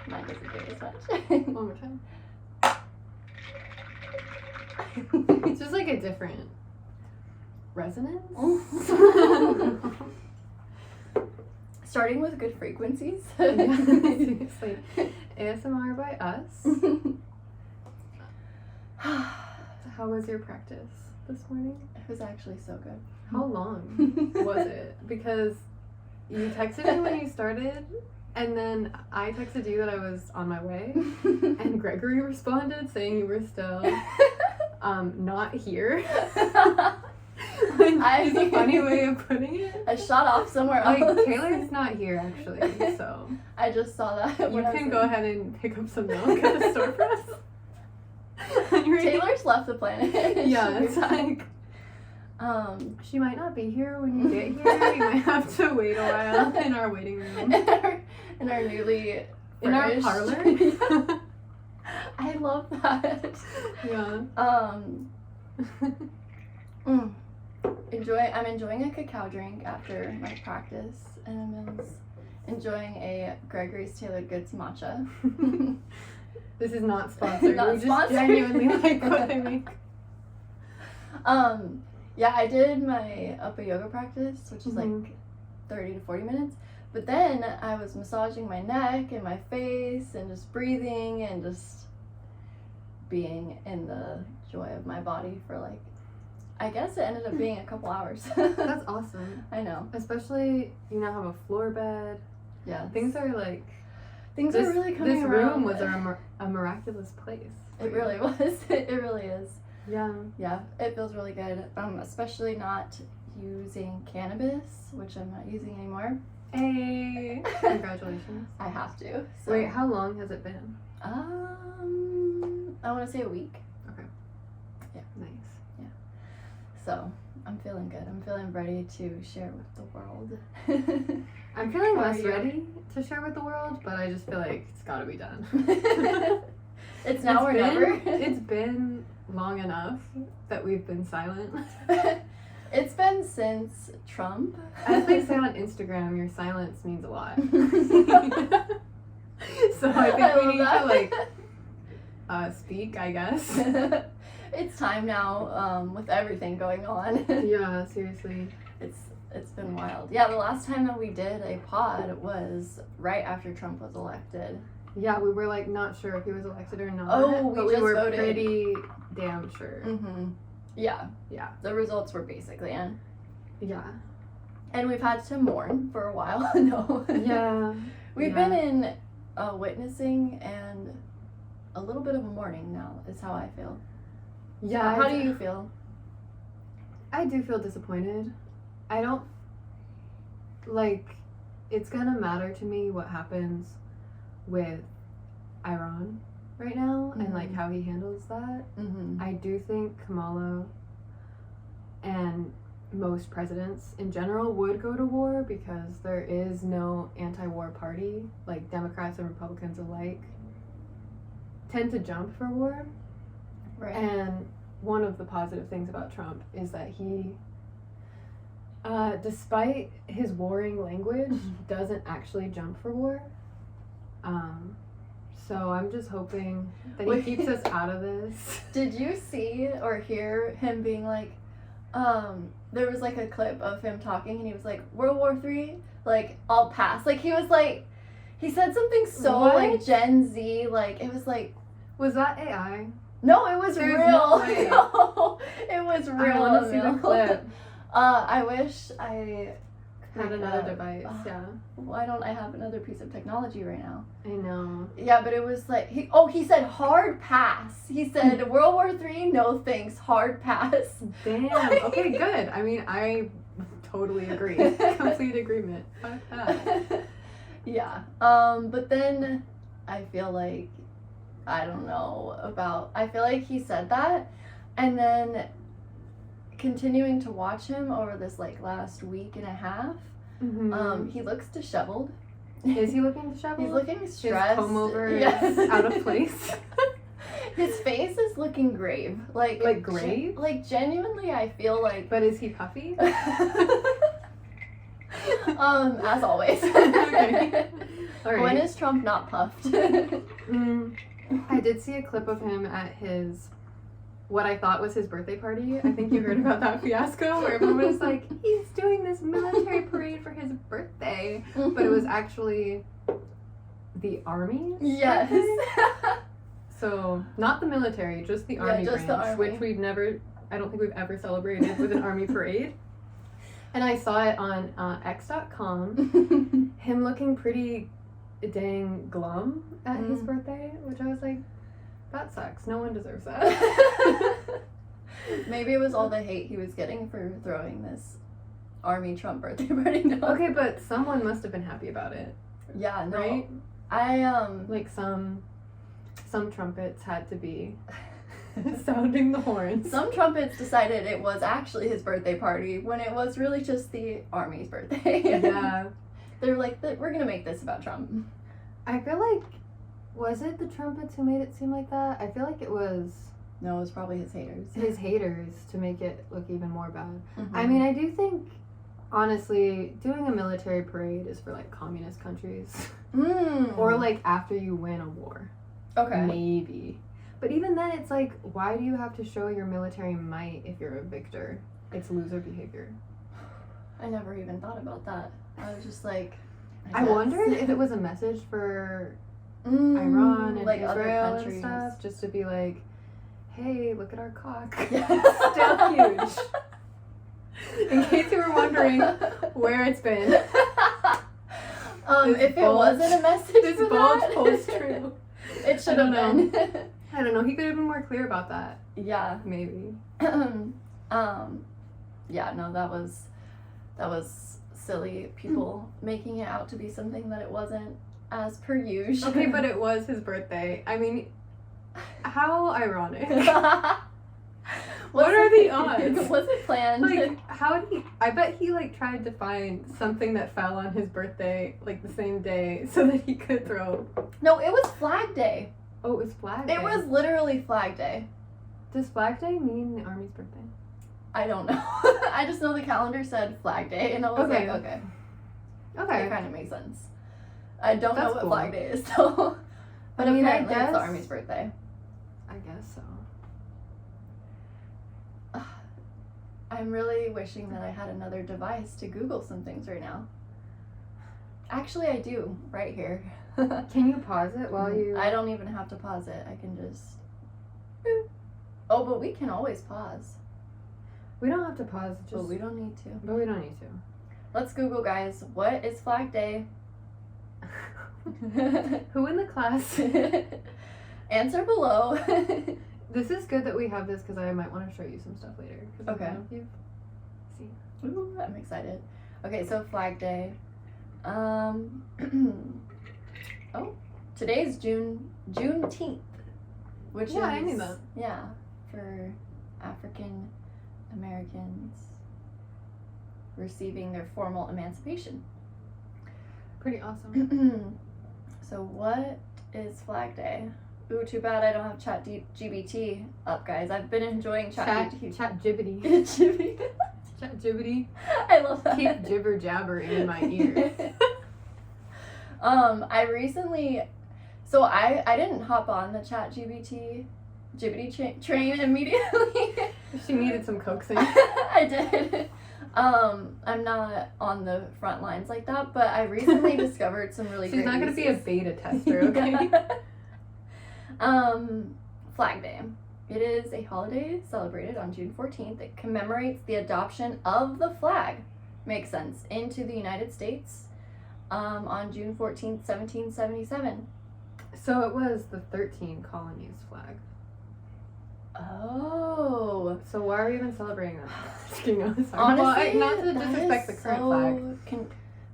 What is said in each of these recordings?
Mine doesn't do as much. One more time. It's just like a different resonance. Starting with good frequencies. Seriously. ASMR by us. How was your practice this morning? It was actually so good. How long was it? Because you texted me when you started, and then I texted you that I was on my way, and Gregory responded saying you were still not here. It's a funny way of putting it. I shot off somewhere else. Like, Taylor's not here, actually, so... I just saw that. You can go ahead and pick up some milk at the store for us. Taylor's left the planet. Yeah, it's like... she might not be here when you get here. You might have to wait a while in our waiting room. In our newly in our furnished- parlor. I love that. Yeah. I'm enjoying a cacao drink after my practice, and I'm enjoying a Gregory's Tailored Goods matcha. This is not sponsored. Not we sponsored. just genuinely like what they make. Yeah, I did my upper yoga practice, which is like 30 to 40 minutes. But then I was massaging my neck and my face and just breathing and just being in the joy of my body for like, I guess it ended up being a couple hours. That's awesome. I know. Especially, you now have a floor bed. Yeah. Things are like... Things are really coming around. This room was a miraculous place. It really was. It really is. Yeah. Yeah, it feels really good. Especially not using cannabis, which I'm not using anymore. Hey! Congratulations. I have to. So. Wait, how long has it been? I want to say a week. Okay. Yeah. Nice. Yeah. So, I'm feeling good. I'm feeling ready to share with the world. I'm feeling How are less you? ready to share with the world, but I just feel like it's gotta be done. It's now or never. It's been long enough that we've been silent. It's been since Trump. As they say on Instagram, your silence means a lot. So I think we need to like speak, I guess. It's time now, with everything going on. Yeah, seriously. It's been wild. Yeah, the last time that we did a pod was right after Trump was elected. Yeah, we were like not sure if he was elected or not. Oh, but we just were voted. pretty damn sure. Yeah. Yeah. The results were basically in. Yeah. And we've had to mourn for a while. No. Yeah. We've been in witnessing and a little bit of a mourning now, is how I feel. Yeah. How do you feel? I do feel disappointed. I don't, like, it's gonna matter to me what happens with Iran right now and, like, how he handles that. I do think Kamala and most presidents in general would go to war because there is no anti-war party. Like, Democrats and Republicans alike tend to jump for war. Right. And one of the positive things about Trump is that he, despite his warring language, doesn't actually jump for war. So I'm just hoping that he keeps us out of this. Did you see or hear him being like, there was like a clip of him talking and he was like, World War III, like, I'll pass. Like, he was like, he said something so like Gen Z, like, it was like. Was that AI? No, it was real. No way. No, it was real. I want to see the clip. I wish I Had another device, yeah. Why don't I have another piece of technology right now? I know. Yeah, but it was like, he said hard pass. He said World War III, no thanks, hard pass. Damn, okay, good. I mean, I totally agree. Complete agreement. Fuck that. Yeah, but then I feel like, I don't know I feel like he said that, and then continuing to watch him over this like last week and a half, he looks disheveled. Is he looking disheveled? He's looking stressed. His comb over is out of place. His face is looking grave. Like grave? Like genuinely, I feel like. But is he puffy? As always. Okay. All right. When is Trump not puffed? I did see a clip of him at his, what I thought was his birthday party. I think you heard about that fiasco where everyone was like, he's doing this military parade for his birthday. But it was actually the Army's Yes. birthday. So, not the military, just the Army just branch, the Army. which I don't think we've ever celebrated with an Army parade. And I saw it on X.com, him looking pretty dang glum at his birthday, which I was like, that sucks. No one deserves that. Maybe it was all the hate he was getting for throwing this Army Trump birthday party. No. Okay, but someone must have been happy about it. Yeah, no. Right? I Like some trumpets had to be sounding the horns. some trumpets decided it was actually his birthday party when it was really just the Army's birthday. Yeah. They're like, we're gonna make this about Trump. I feel like, was it the trumpets who made it seem like that? I feel like it was No, it was probably his haters. his haters to make it look even more bad. Mm-hmm. I mean, I do think, honestly, doing a military parade is for like communist countries. Or like after you win a war. Okay. Maybe. But even then, it's like, why do you have to show your military might if you're a victor? It's loser behavior. I never even thought about that. I was just like, I wondered if it was a message for Iran and like Israel other and countries. stuff, just to be like, hey, look at our cock. Yeah. It's still huge. In case you were wondering where it's been. If it wasn't a message this for bulge that, holds true. It should have been. I don't know. He could have been more clear about that. Yeah. Maybe. Yeah, no, that was silly. People making it out to be something that it wasn't, as per usual. Okay, but it was his birthday. I mean, how ironic. What are the odds? Was it planned? Like, how did he... I bet he, like, tried to find something that fell on his birthday, like, the same day, so that he could throw... No, it was Flag Day. Oh, it was Flag Day. It was literally Flag Day. Does Flag Day mean the Army's birthday? I don't know. I just know the calendar said Flag Day, and I was Okay. like, okay. Okay. It kind of makes sense. I don't know That's what cool. Flag Day is, though. But I mean, apparently I it's the guess- Army's birthday. I guess so. I'm really wishing that I had another device to Google some things right now. Actually, I do, right here. Can you pause it while you... I don't even have to pause it. I can just... Boop. Oh, but we can always pause. We don't have to pause, just... But we don't need to. But we don't need to. Let's Google, guys. What is Flag Day? Who in the class? Answer below. This is good that we have this because I might want to show you some stuff later. 'Cause I Okay. don't know if you've seen. Ooh, I'm excited. Okay, so Flag Day. Oh, today's Juneteenth, which Yeah, is I knew that. Yeah, for African Americans receiving their formal emancipation. Pretty awesome. So what is Flag Day? Ooh, too bad I don't have ChatGPT up, guys. I've been enjoying Chat ChatGPT. jibbity. Chat jibbity. I love that. Keep jibber jabbering in my ear. I recently, so I didn't hop on the ChatGPT train immediately. She needed some coaxing. I did. I'm not on the front lines like that, but I recently discovered some really She's great not going to be a uses. beta tester, okay? Flag Day. It is a holiday celebrated on June 14th. It commemorates the adoption of the flag, makes sense, into the United States on June 14th, 1777. So it was the 13 colonies flag. Oh. So why are we even celebrating that? Just kidding, I'm sorry. Honestly, Well, not to that disrespect the is current so flag,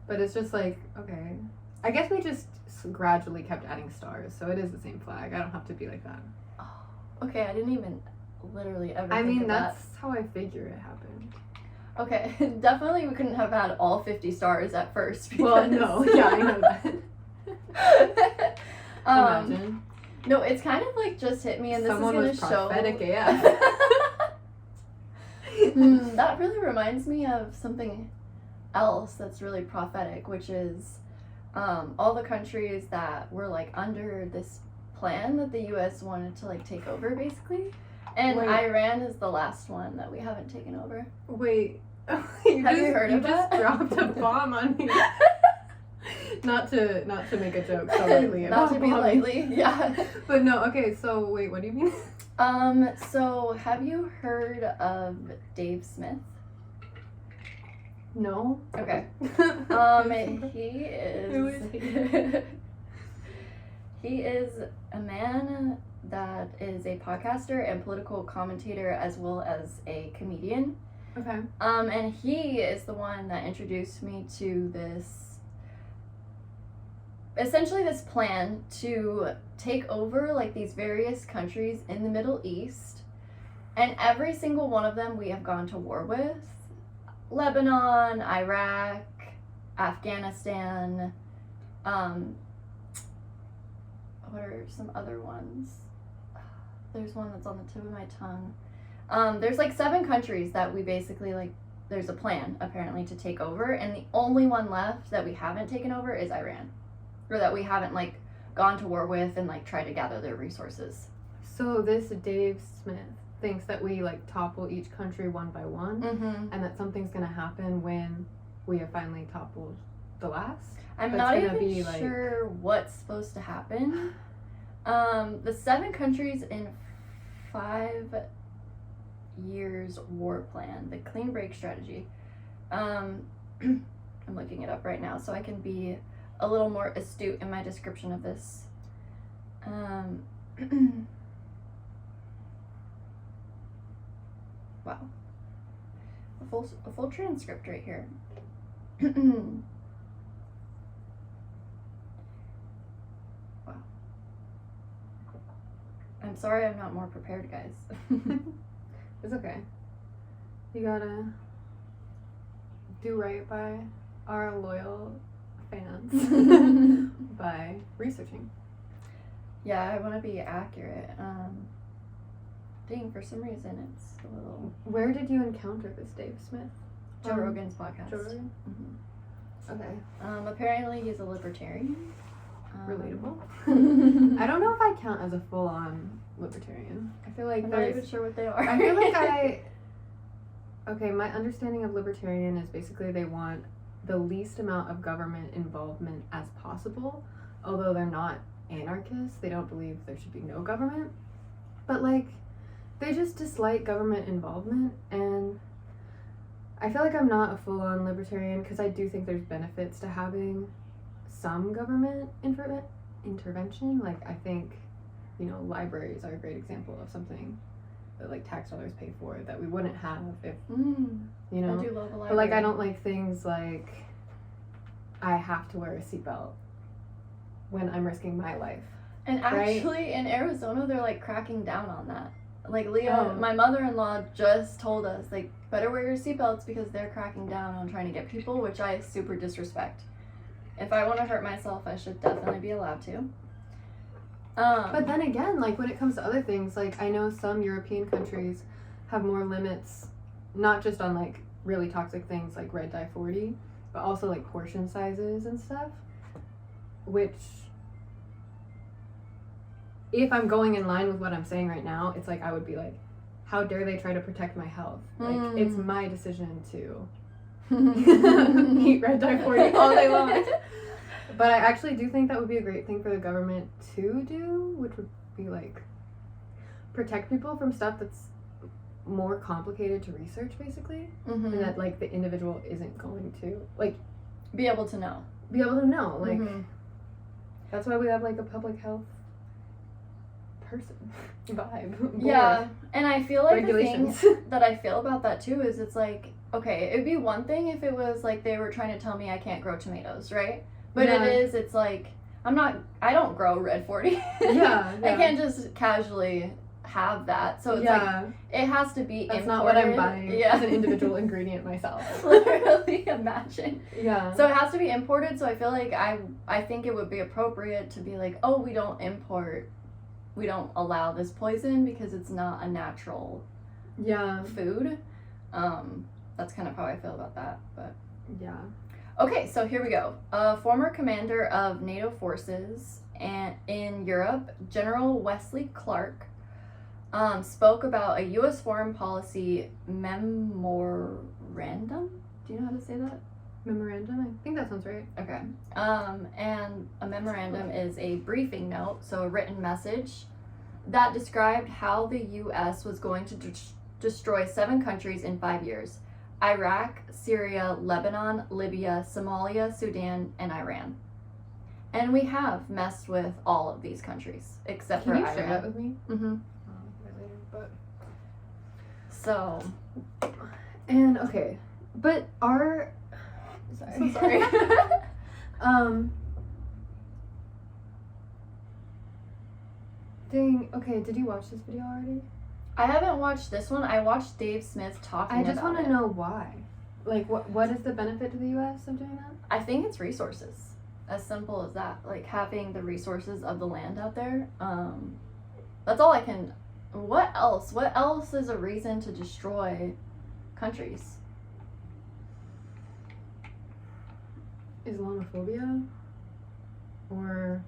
but it's just like, okay. I guess we just gradually kept adding stars, so it is the same flag. I don't have to be like that. Okay, I didn't even literally ever I think mean, of that's how I figure it happened. that. Okay, definitely we couldn't have had all 50 stars at first. Well, because- no, yeah, I know that. Imagine. No, it's kind of like just hit me, and this Someone is was going to show. prophetic AF. That really reminds me of something else that's really prophetic, which is all the countries that were like under this plan that the U.S. wanted to like take over, basically. And Wait. Iran is the last one that we haven't taken over. Wait. Have you heard of that? You just dropped a bomb on me. Not to make a joke so lightly. Not to be lightly, yeah. But no, okay, so wait, what do you mean? So have you heard of Dave Smith? No. Okay. He is. Who is he? He is a man that is a podcaster and political commentator as well as a comedian. Okay. And he is the one that introduced me to this, essentially this plan to take over like these various countries in the Middle East, and every single one of them we have gone to war with. Lebanon, Iraq, Afghanistan, what are some other ones? There's one that's on the tip of my tongue. There's like 7 countries that we basically like, there's a plan apparently to take over, and the only one left that we haven't taken over is Iran. Or that we haven't like gone to war with and like tried to gather their resources. So this Dave Smith thinks that we like topple each country one by one, Mm-hmm. and that something's gonna happen when we have finally toppled the last. I'm That's not gonna even be, like- sure what's supposed to happen. The 7 countries in 5 years war plan, the clean break strategy. I'm looking it up right now so I can be a little more astute in my description of this. Wow. A full transcript right here. Wow. I'm sorry I'm not more prepared, guys. It's okay. You gotta do right by our loyal fans by researching. Yeah, I want to be accurate. For some reason it's a little... Where did you encounter this Dave Smith? Joe Rogan's podcast. Joe Rogan? Mm-hmm. Okay. Apparently he's a libertarian. Relatable. I I don't know if I count as a full-on libertarian. I feel like I'm not even sure what they are. I feel like okay, my understanding of libertarian is basically they want the least amount of government involvement as possible, although they're not anarchists. They don't believe there should be no government. But like, they just dislike government involvement, and I feel like I'm not a full-on libertarian because I do think there's benefits to having some government intervention. Like, I think, libraries are a great example of something that like tax dollars pay for that we wouldn't have if I do love a library. But like, I don't like things like I have to wear a seatbelt when I'm risking my life. And right? actually in Arizona they're like cracking down on that. Like Leah, Oh. my mother-in-law just told us like better wear your seatbelts because they're cracking down on trying to get people, which I super disrespect. If I want to hurt myself, I should definitely be allowed to. But then again, like when it comes to other things, like I know some European countries have more limits, not just on like really toxic things like red dye 40, but also like portion sizes and stuff, which if I'm going in line with what I'm saying right now, it's like I would be like, how dare they try to protect my health? Like it's my decision to eat red dye 40 all day long. But I actually do think that would be a great thing for the government to do, which would be like protect people from stuff that's more complicated to research, basically, and that like the individual isn't going to like be able to know. Like that's why we have like a public health person vibe. Yeah, board, and I feel like regulations. the thing that I feel about that too is it's like, okay, it'd be one thing if it was like they were trying to tell me I can't grow tomatoes, right? But Yeah. it's like I don't grow red 40. Yeah, I can't just casually have that. So it's like it has to be that's imported. not what I'm buying Yeah. as an individual ingredient myself. Literally, imagine. Yeah. So it has to be imported. So I feel like I think it would be appropriate to be like, oh, we don't allow this poison because it's not a natural Yeah. food. That's kind of how I feel about that. But Yeah. Okay, so here we go. A former commander of NATO forces in Europe, General Wesley Clark, spoke about a U.S. foreign policy memorandum. Do you know how to say that? Memorandum? I think that sounds right. Okay. And a memorandum is a briefing note, so a written message that described how the U.S. was going to destroy 7 countries in 5 years: Iraq, Syria, Lebanon, Libya, Somalia, Sudan, and Iran. And we have messed with all of these countries except for Can you Iran. share that with me? Mm-hmm. Later, but... So, And okay, but our so sorry. Dang. Okay, did you watch this video already? I haven't watched this one. I watched Dave Smith talking about it. I just want to know why. Like, what is the benefit to the U.S. of doing that? I think it's resources. As simple as that. Like, having the resources of the land out there. That's all I can... What else? What else is a reason to destroy countries? Islamophobia? Or...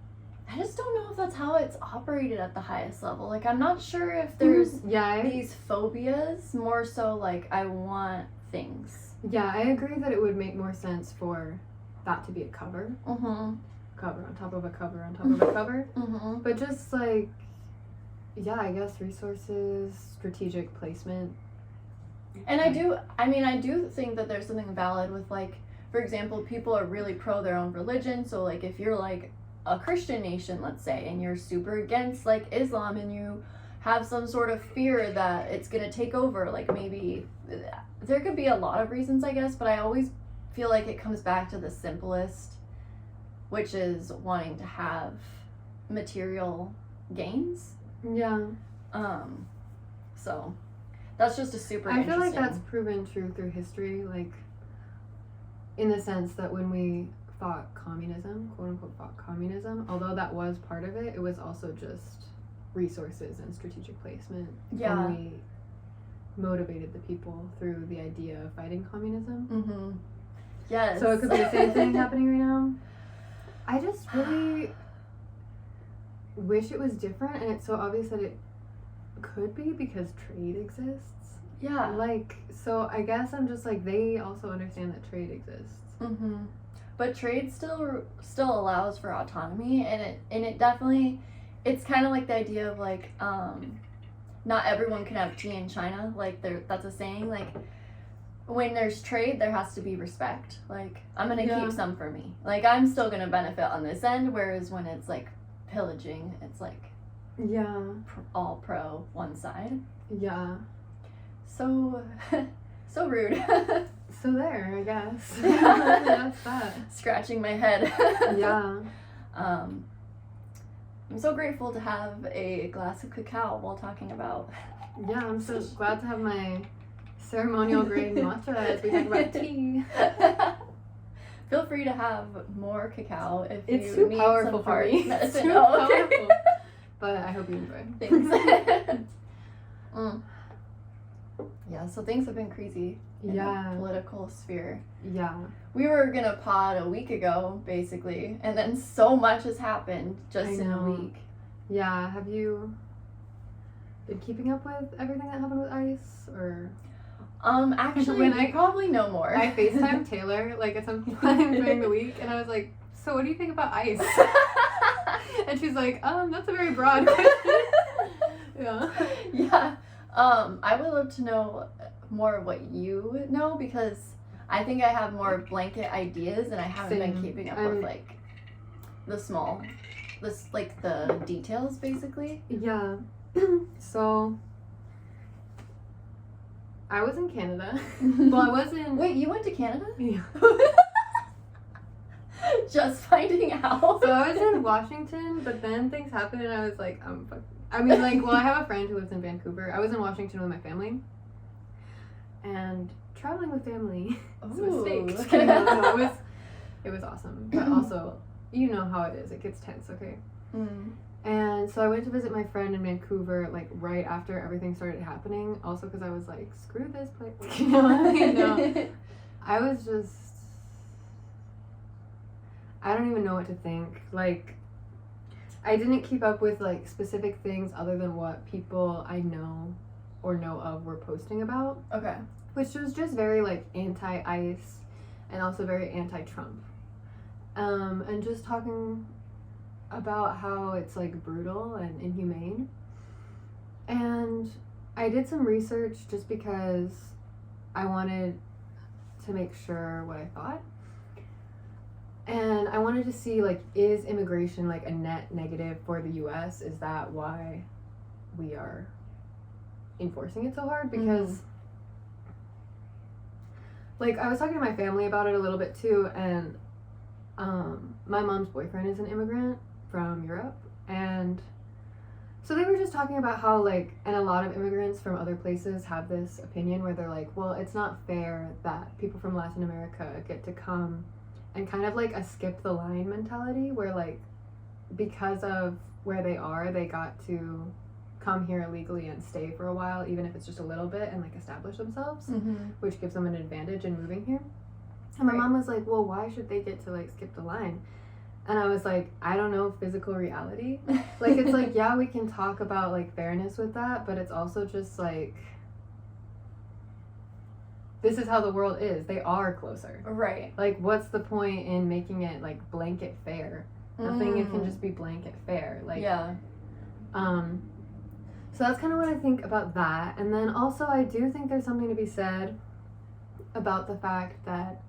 I just don't know if that's how it's operated at the highest level. Like, I'm not sure if there's these phobias. More so, like, I want things. Yeah, I agree that it would make more sense for that to be a cover. Mm-hmm. Cover on top of a cover on top of a cover. Mm-hmm. But just, like... Yeah, I guess resources, strategic placement. And I do think that there's something valid with, like, for example, people are really pro their own religion. So, like, if you're, like, a Christian nation, let's say, and you're super against, like, Islam, and you have some sort of fear that it's gonna take over, like, maybe there could be a lot of reasons, I guess, but I always feel like it comes back to the simplest, which is wanting to have material gains. Yeah. So that's just a super I feel interesting... like that's proven true through history, like, in the sense that when we fought communism, quote unquote fought communism, although that was part of it, it was also just resources and strategic placement. Yeah. And we motivated the people through the idea of fighting communism. Mm-hmm. Yes. So it could be the same thing happening right now. I just really wish it was different, and it's so obvious that it could be because trade exists. Yeah. Like, so I guess I'm just like, they also understand that trade exists. Mm-hmm. But trade still allows for autonomy, and it definitely, it's kind of like the idea of, like, not everyone can have tea in China. Like, that's a saying. Like, when there's trade, there has to be respect. Like, I'm gonna keep some for me. Like, I'm still gonna benefit on this end. Whereas when it's like pillaging, it's like all pro one side. Yeah. So so rude. So there, I guess. That's that. Scratching my head. Yeah. I'm so grateful to have a glass of cacao while talking about... Yeah, I'm so glad to have my ceremonial grade matcha as we talk about tea. Feel free to have more cacao if it's you too need powerful some for heart me. medicine. It's too Oh, okay. powerful. But I hope you enjoy. Thanks. Yeah, so things have been crazy in the political sphere. Yeah. We were gonna pod a week ago, basically, and then so much has happened just in a week. Yeah, have you been keeping up with everything that happened with ICE, or? Actually, when I probably know more. I FaceTimed Taylor, like, at some time during the week, and I was like, so what do you think about ICE? And she's like, that's a very broad question. Yeah. Yeah. I would love to know more of what you know, because I think I have more blanket ideas, and I haven't been keeping up with, like, the details, basically. Yeah. So, I was in Canada. Well, I was in... Wait, you went to Canada? Yeah. Just finding out. So I was in Washington, but then things happened, and I was like, I mean, like, well, I have a friend who lives in Vancouver. I was in Washington with my family. And traveling with family is a mistake. No, it was awesome. But also, you know how it is. It gets tense, okay? Mm. And so I went to visit my friend in Vancouver, like, right after everything started happening. Also because I was like, screw this place. You know? I was just I don't even know what to think. Like, I didn't keep up with, like, specific things other than what people I know or know of were posting about. Okay. Which was just very, like, anti-ICE and also very anti-Trump. And just talking about how it's, like, brutal and inhumane. And I did some research just because I wanted to make sure what I thought. And I wanted to see, like, is immigration, like, a net negative for the U.S.? Is that why we are enforcing it so hard? Because, like, I was talking to my family about it a little bit, too, and my mom's boyfriend is an immigrant from Europe, and so they were just talking about how, like, and a lot of immigrants from other places have this opinion where they're like, well, it's not fair that people from Latin America get to come and kind of, like, a skip the line mentality where, like, because of where they are, they got to come here illegally and stay for a while, even if it's just a little bit, and, like, establish themselves, which gives them an advantage in moving here. And my mom was like, well, why should they get to, like, skip the line? And I was like, I don't know physical reality. Like, it's like, yeah, we can talk about, like, fairness with that, but it's also just, like, this is how the world is. They are closer. Right. Like, what's the point in making it, like, blanket fair? Nothing, it can just be blanket fair. Like, yeah. So that's kind of what I think about that. And then also I do think there's something to be said about the fact that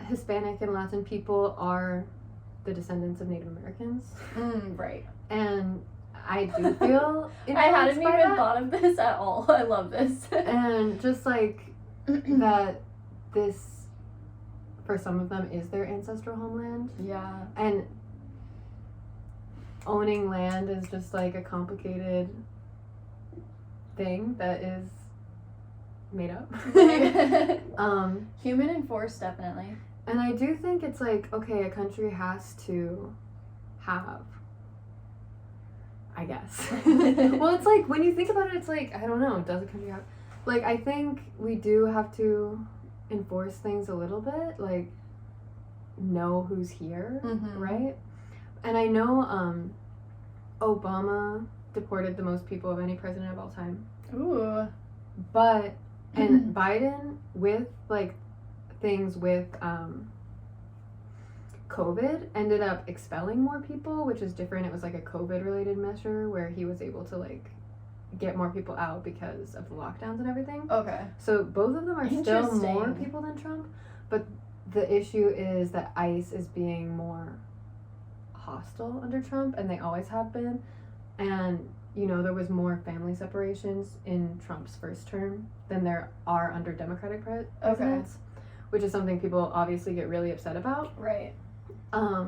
Hispanic and Latin people are the descendants of Native Americans. Right. And I do feel I hadn't even thought of this at all. I love this. And just like that this, for some of them, is their ancestral homeland. Yeah. And owning land is just like a complicated thing that is made up. Human enforced, definitely. And I do think it's like, okay, a country has to have, I guess. Well, it's like, when you think about it, it's like, I don't know, does a country have, like, I think we do have to enforce things a little bit, like, know who's here, right? And I know Obama deported the most people of any president of all time. Ooh. But, and Biden, with, like, things with COVID, ended up expelling more people, which is different. It was like a COVID related measure where he was able to, like, get more people out because of the lockdowns and everything. Okay. So both of them are still more people than Trump, but the issue is that ICE is being more hostile under Trump, and they always have been. And, you know, there was more family separations in Trump's first term than there are under Democratic presidents, which is something people obviously get really upset about. Right. I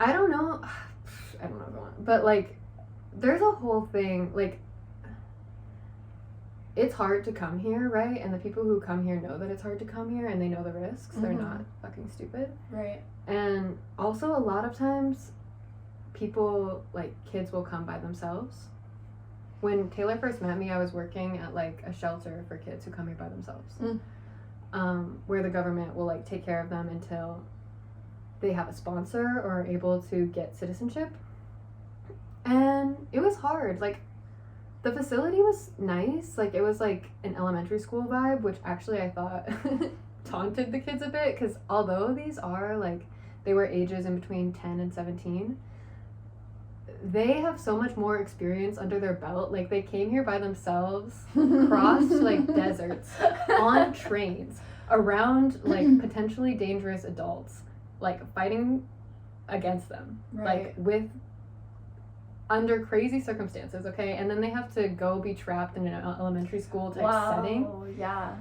don't know but, like, there's a whole thing, like, it's hard to come here, right? And the people who come here know that it's hard to come here, and they know the risks. They're not fucking stupid. Right. And also, a lot of times, people, like, kids will come by themselves. When Taylor first met me, I was working at, like, a shelter for kids who come here by themselves. Where the government will, like, take care of them until they have a sponsor or are able to get citizenship. And it was hard. Like, the facility was nice. Like, it was, like, an elementary school vibe, which actually I thought taunted the kids a bit, because although these are, like, they were ages in between 10 and 17, they have so much more experience under their belt. Like, they came here by themselves, crossed, like, deserts, on trains, around, like, potentially dangerous adults, like, fighting against them. Right. Like, under crazy circumstances, okay? And then they have to go be trapped in an elementary school type setting. Yeah.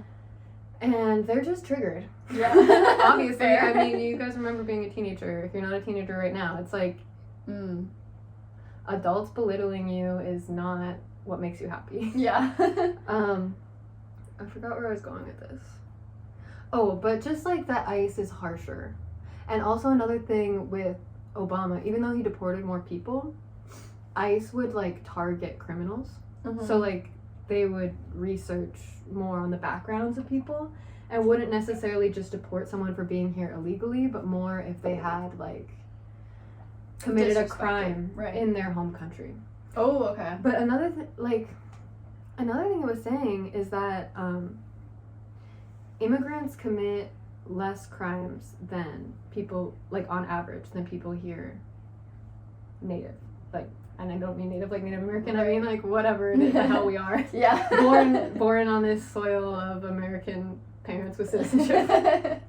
And they're just triggered. Yeah. Obviously. Fair. I mean, you guys remember being a teenager. If you're not a teenager right now, it's like, adults belittling you is not what makes you happy. Yeah. I forgot where I was going with this. Oh, but just like that ICE is harsher. And also another thing with Obama, even though he deported more people, ICE would, like, target criminals. So, like, they would research more on the backgrounds of people and wouldn't necessarily just deport someone for being here illegally, but more if they had like committed a crime in their home country. Oh, okay. But another thing it was saying is that immigrants commit less crimes than people, like on average, than people here native. Like, and I don't mean native like Native American, I mean like whatever it is, the hell we are. Yeah. born on this soil of American parents with citizenship.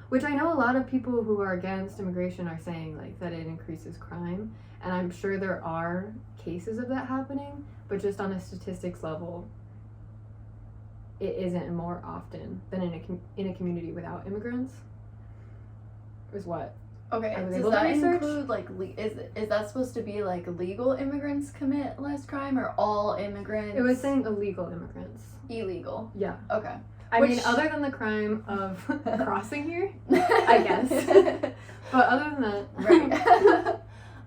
Which I know a lot of people who are against immigration are saying like that it increases crime, and I'm sure there are cases of that happening, but just on a statistics level, it isn't more often than in a community without immigrants. Is what? Okay, does that include like is that supposed to be like legal immigrants commit less crime or all immigrants? It was saying illegal immigrants. Illegal. Yeah. Okay. I mean, other than the crime of crossing here, I guess. But other than that,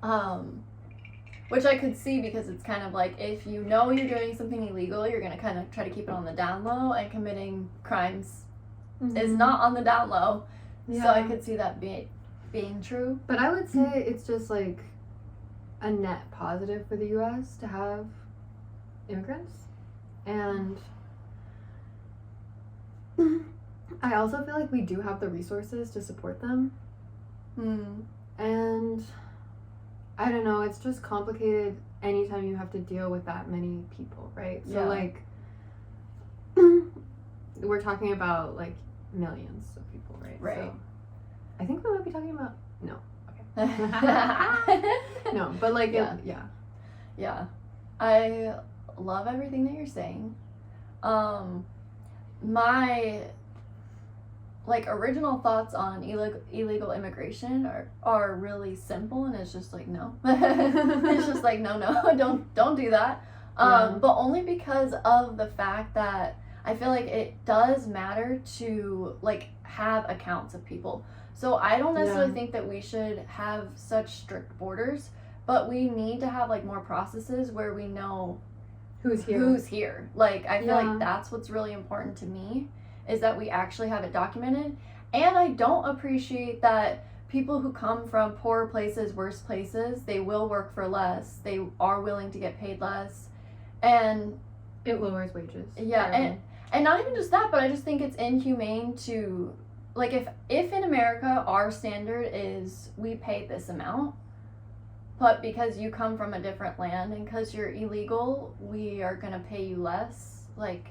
right. Which I could see because it's kind of like if you know you're doing something illegal, you're gonna kind of try to keep it on the down low, and committing crimes is not on the down low. Yeah. So I could see that being true. But I would say it's just like a net positive for the U.S. to have immigrants, and I also feel like we do have the resources to support them. And I don't know, it's just complicated anytime you have to deal with that many people, right? So like we're talking about like millions of people, right? Right. So I think we might be talking about okay. No, but like yeah. I love everything that you're saying. My like original thoughts on illegal immigration are really simple, and it's just like no. It's just like no, don't do that. But only because of the fact that I feel like it does matter to like have accounts of people. So I don't necessarily think that we should have such strict borders, but we need to have like more processes where we know who's here. Like I feel like that's what's really important to me, is that we actually have it documented. And I don't appreciate that people who come from poorer places, worse places, they will work for less. They are willing to get paid less. And it lowers wages. Yeah, and not even just that, but I just think it's inhumane to, like, if in America our standard is we pay this amount, but because you come from a different land and because you're illegal, we are going to pay you less. Like,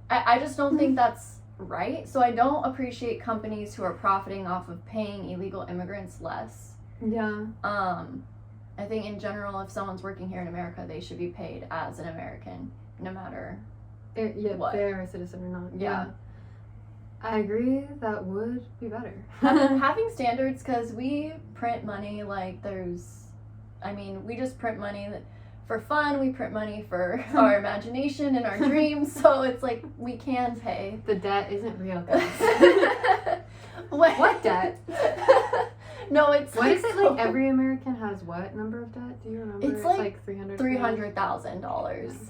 I just don't think that's right. So I don't appreciate companies who are profiting off of paying illegal immigrants less. Yeah. I think in general, if someone's working here in America, they should be paid as an American, no matter what. They're a citizen or not. Yeah. I agree, that would be better. Having standards, because we print money like we just print money for fun, we print money for our imagination and our dreams, so it's like we can pay. The debt isn't real, guys. What debt? No, it's what is it like every American has what number of debt? Do you remember? It's like $300,000.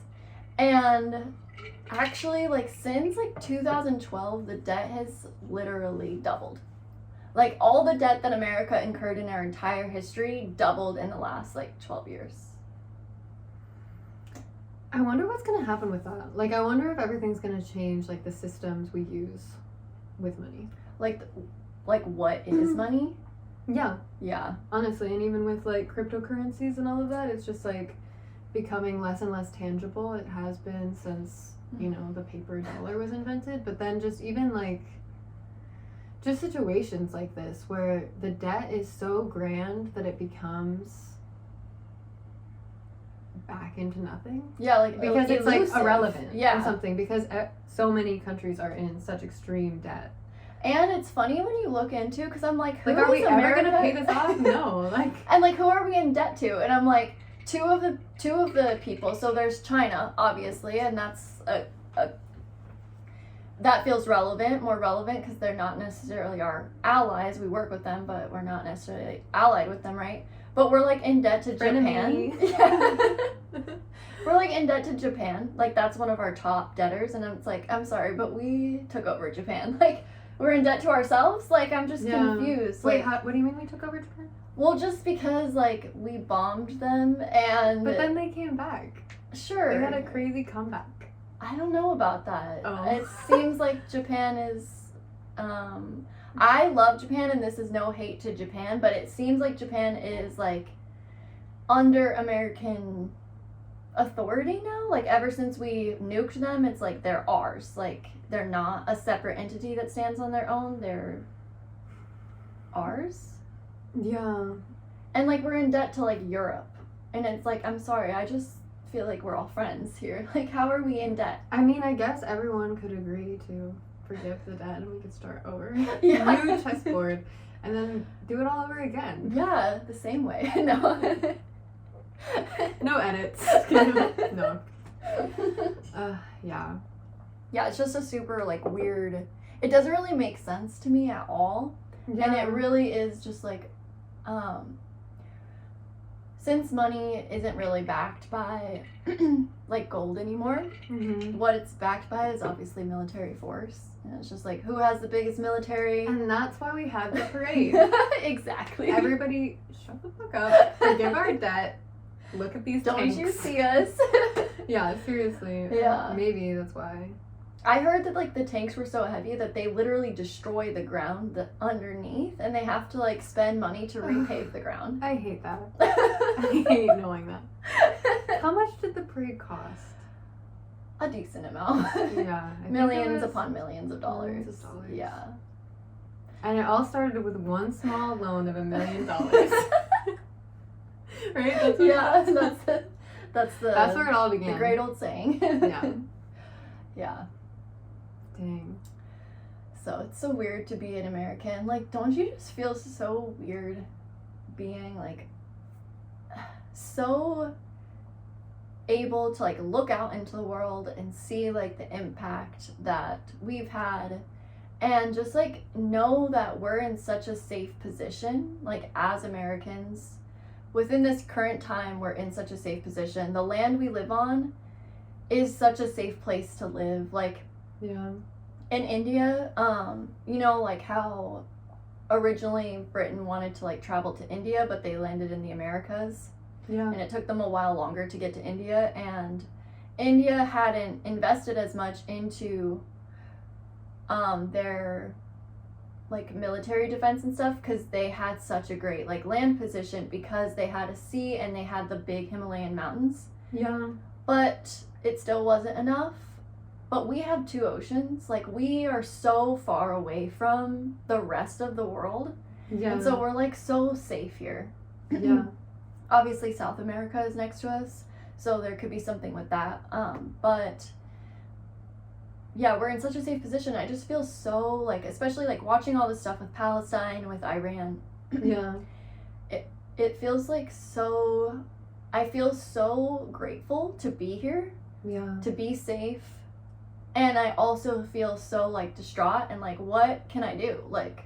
And actually, like, since like 2012, the debt has literally doubled. Like, all the debt that America incurred in our entire history doubled in the last like 12 years. I wonder what's gonna happen with that. Like, I wonder if everything's gonna change, like the systems we use with money. Like what is money? Yeah. Honestly, and even with like cryptocurrencies and all of that, it's just like becoming less and less tangible. It has been since, the paper dollar was invented. But then just even like just situations like this where the debt is so grand that it becomes back into nothing. Yeah, like because it's like irrelevant or something, because so many countries are in such extreme debt. And it's funny when you look into, because I'm like, are we ever gonna pay this off? No, like, and like, who are we in debt to? And I'm like, two of the people. So there's China, obviously, and that's that feels more relevant because they're not necessarily our allies. We work with them, but we're not necessarily allied with them, right? But we're like in debt to Frenemy. Japan. Yeah. We're like in debt to Japan. Like that's one of our top debtors, and it's like, I'm sorry, but we took over Japan. Like we're in debt to ourselves. Like I'm just confused. Wait, like, what do you mean we took over Japan? well, just because like we bombed them, and But then they came back. sure, They had a crazy comeback. I don't know about that. Oh. It seems like Japan is. I love Japan, and this is no hate to Japan, but it seems like Japan is like under American authority now. Like ever since we nuked them, it's like they're ours. Like they're not a separate entity that stands on their own. They're ours. Yeah. And like we're in debt to like Europe, and it's like, I'm sorry, I just feel like we're all friends here. Like how are we in debt? I mean, I guess everyone could agree to forgive the dead and we could start over. Yeah. New chessboard. And then do it all over again. Yeah, the same way. No. No edits. No. Yeah. Yeah, it's just a super like weird. It doesn't really make sense to me at all. Yeah. And it really is just like since money isn't really backed by like gold anymore, Mm-hmm. what it's backed by is obviously military force. And it's just like, who has the biggest military? And that's why we had the parade. Exactly. Everybody, shut the fuck up. Forgive our debt. Look at these Don't tanks. you see us? Yeah, seriously. Yeah. Maybe that's why. I heard that like the tanks were so heavy that they literally destroy the ground underneath, and they have to like spend money to repave the ground. I hate that. I hate knowing that. How much did the parade cost? A decent amount. Yeah. I think Millions it was upon millions of dollars. millions of dollars. Yeah. And it all started with one small loan of $1 million. Right? That's what Yeah, that's where it all began. the great old saying. Yeah. Yeah. Dang. So it's so weird to be an American. Like, don't you just feel so weird being like so able to like look out into the world and see like the impact that we've had, and just like know that we're in such a safe position, like as Americans within this current time. We're in such a safe position. The land we live on is such a safe place to live. Like Yeah. in India, you know, like how originally Britain wanted to like travel to India, but they landed in the Americas. Yeah. And it took them a while longer to get to India, and India hadn't invested as much into their like military defense and stuff, because they had such a great like land position, because they had a sea and they had the big Himalayan mountains. Yeah. But it still wasn't enough. But we have 2 oceans. Like we are so far away from the rest of the world, Yeah. and so we're like so safe here. Yeah. Obviously South America is next to us, so there could be something with that. But yeah, we're in such a safe position. I just feel so like, especially like watching all this stuff with Palestine, with Iran. Yeah. It feels like so, I feel so grateful to be here, Yeah. to be safe. And I also feel so like distraught and like, what can I do? Like,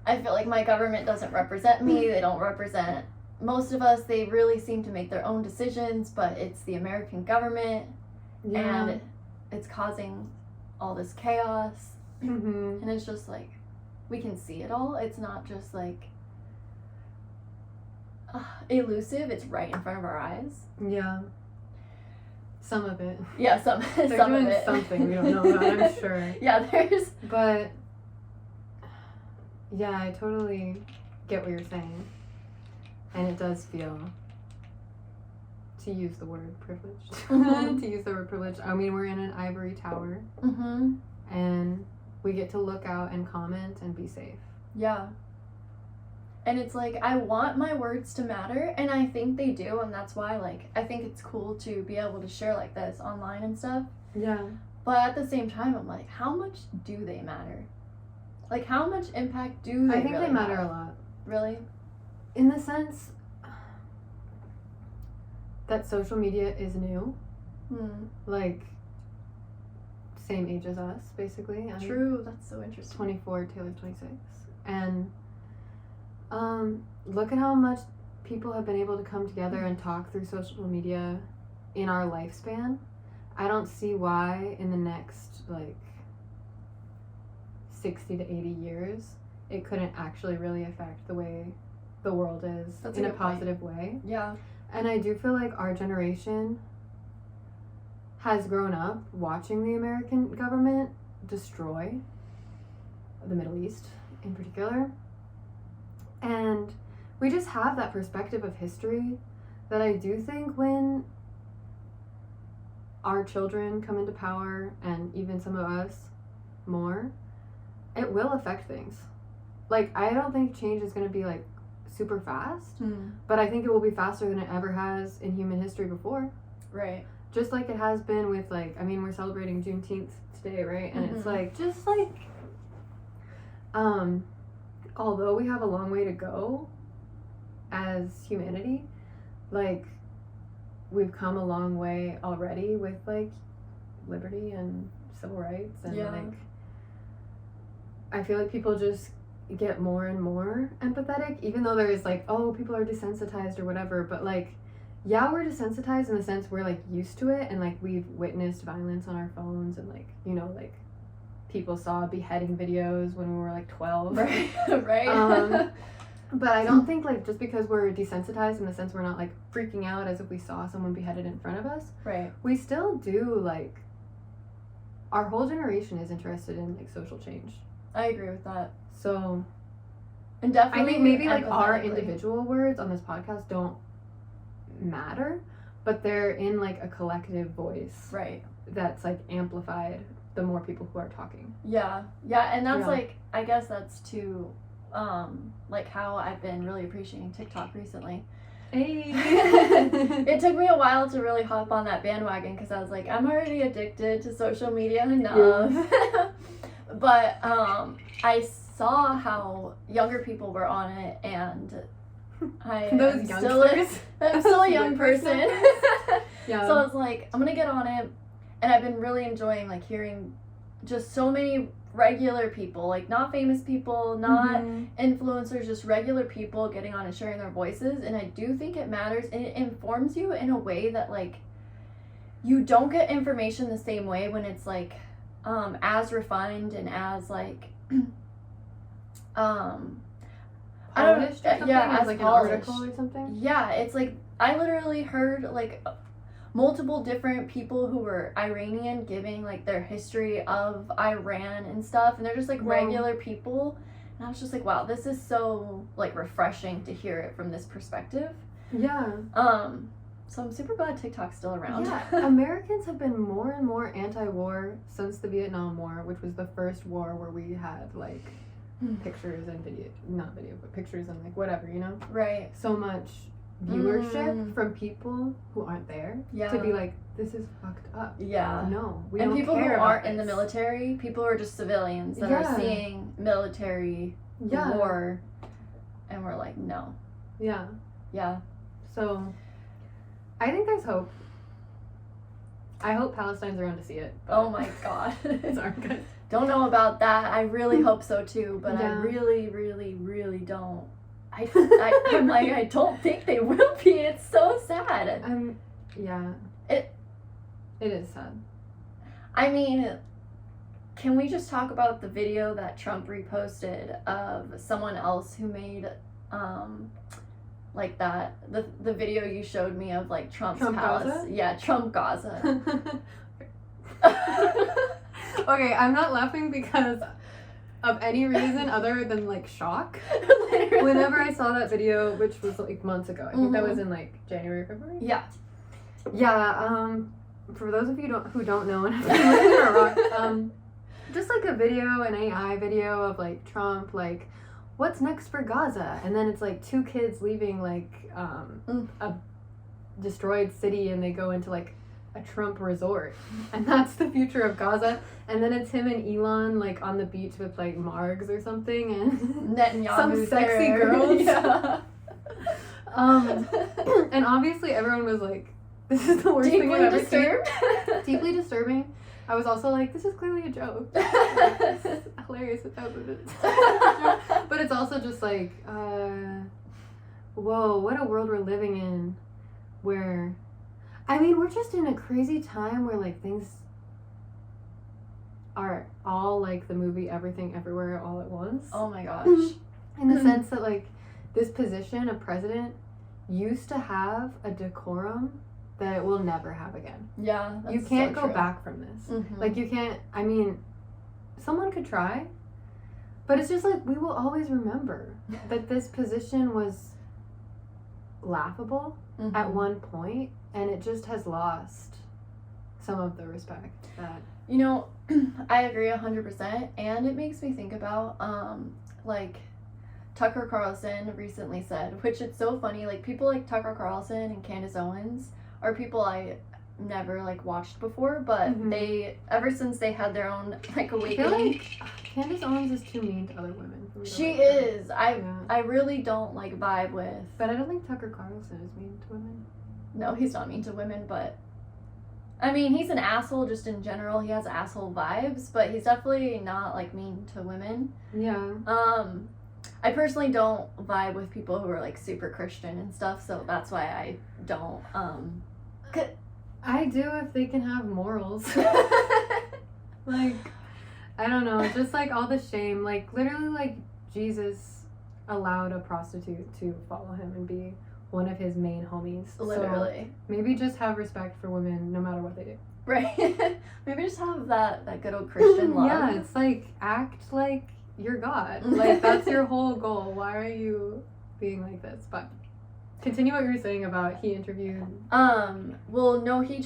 I feel like my government doesn't represent me. They don't represent most of us. They really seem to make their own decisions, but it's the American government, Yeah. and it's causing all this chaos. Mm-hmm. And it's just like, we can see it all. It's not just like elusive. It's right in front of our eyes. Yeah. Some of it. Yeah, some They're some doing of it. something we don't know about, I'm sure. Yeah, there's. But yeah, I totally get what you're saying. And it does feel, to use the word privileged, to use the word privileged, I mean, we're in an ivory tower, Mm-hmm. and we get to look out and comment and be safe. Yeah. And it's like, I want my words to matter, and I think they do, and that's why, like, I think it's cool to be able to share like this online and stuff. Yeah. But at the same time, I'm like, how much do they matter? Like, how much impact do they I think really they matter have? a lot. Really? In the sense that social media is new. Like, same age as us, basically. I'm True, that's so interesting. 24, Taylor's 26. And look at how much people have been able to come together and talk through social media in our lifespan, I don't see why in the next, like, 60 to 80 years, it couldn't actually really affect the way the world is in a positive way. Yeah. And I do feel like our generation has grown up watching the American government destroy the Middle East in particular. And we just have that perspective of history that I do think when our children come into power, and even some of us more, it will affect things. Like, I don't think change is going to be, like, super fast, but I think it will be faster than it ever has in human history before. Right. Just like it has been with, like, I mean, we're celebrating Juneteenth today, right? And it's like, just like, although we have a long way to go as humanity, like, we've come a long way already with, like, liberty and civil rights, and like, I feel like people just get more and more empathetic, even though there is, like, oh, people are desensitized or whatever, but, like, yeah, we're desensitized in the sense we're, like, used to it, and, like, we've witnessed violence on our phones, and, like, you know, like, people saw beheading videos when we were, like, 12. Right. Right. But I don't think, like, just because we're desensitized in the sense we're not, like, freaking out as if we saw someone beheaded in front of us, right, we still do, like, our whole generation is interested in, like, social change. I agree with that. So, and definitely, I think maybe, like, our individual words on this podcast don't matter, but they're in, like, a collective voice. Right. That's, like, amplified the more people who are talking. Yeah. Yeah, and that's, like, I guess that's too, like, how I've been really appreciating TikTok recently. Hey. It took me a while to really hop on that bandwagon because I was like, I'm already addicted to social media enough. Yeah. But I saw how younger people were on it, and I'm still a young person. Yeah. So I was like, I'm gonna get on it, and I've been really enjoying, like, hearing just so many regular people, like, not famous people, not influencers, just regular people getting on and sharing their voices. And I do think it matters, and it informs you in a way that, like, you don't get information the same way when it's, like, as refined and as, like, polished or something? Yeah, as like polished. An article or something? Yeah, it's like, I literally heard, like, multiple different people who were Iranian giving, like, their history of Iran and stuff, and they're just, like, regular people, and I was just like, wow, this is so, like, refreshing to hear it from this perspective. Yeah. So I'm super glad TikTok's still around. Yeah, Americans have been more and more anti-war since the Vietnam War, which was the first war where we had, like, pictures and not video, but pictures and, like, whatever, you know? Right. So much viewership from people who aren't there to be like, this is fucked up. Yeah. No, we and don't people care who aren't this. in the military, people who are just civilians that are seeing military war, and we're like, no. Yeah. Yeah. So, I think there's hope. I hope Palestine's around to see it. Oh my god. It's our good. Don't know about that. I really hope so too, but I really, really, really don't. I'm like, I don't think they will be. It's so sad. Yeah. It is sad. I mean, can we just talk about the video that Trump reposted of someone else who made, like that, the video you showed me of, like, Trump's palace. Gaza? Yeah, Trump Gaza. Okay, I'm not laughing because of any reason other than, like, shock. Literally. Whenever I saw that video, which was, like, months ago, I think that was in, like, January, February? Yeah. Yeah, for those of you who don't know, and I've been living under a rock, just, like, a video, an AI video of, like, Trump, like, what's next for Gaza? And then it's, like, two kids leaving, like, a destroyed city, and they go into, like, a Trump resort, and that's the future of Gaza. And then it's him and Elon, like, on the beach with, like, Margs or something, and some sexy girls. Yeah. And obviously everyone was like, this is the worst thing I've ever seen. Deeply disturbing. I was also like, this is clearly a joke. Like, this is hilarious. But it's also just like, whoa, what a world we're living in, where, I mean, we're just in a crazy time where, like, things are all like the movie Everything Everywhere All at Once. Oh my gosh. In the sense that, like, this position of president used to have a decorum that it will never have again. Yeah, that's you can't so go true. back from this. Mhm. Like, you can't, I mean, someone could try, but it's just like, we will always remember that this position was laughable at one point, and it just has lost some of the respect that... You know, I agree 100%, and it makes me think about, like, Tucker Carlson recently said, which it's so funny, like, people like Tucker Carlson and Candace Owens are people I never, like, watched before, but they, ever since they had their own, like, awakening... I feel like Candace Owens is too mean to other women for me to She like her. is. I really don't, like, vibe with... But I don't think Tucker Carlson is mean to women. No, he's not mean to women, but... I mean, he's an asshole just in general. He has asshole vibes, but he's definitely not, like, mean to women. Yeah. I personally don't vibe with people who are, like, super Christian and stuff, so that's why I don't, I do if they can have morals. Like, I don't know, just, like, all the shame. Like, literally, like, Jesus allowed a prostitute to follow him and be one of his main homies. Literally. So maybe just have respect for women no matter what they do. Right. Maybe just have that good old Christian love. Yeah, it's like, act like you're God. Like, that's your whole goal. Why are you being like this? But continue what you were saying about he interviewed. Well, no, he's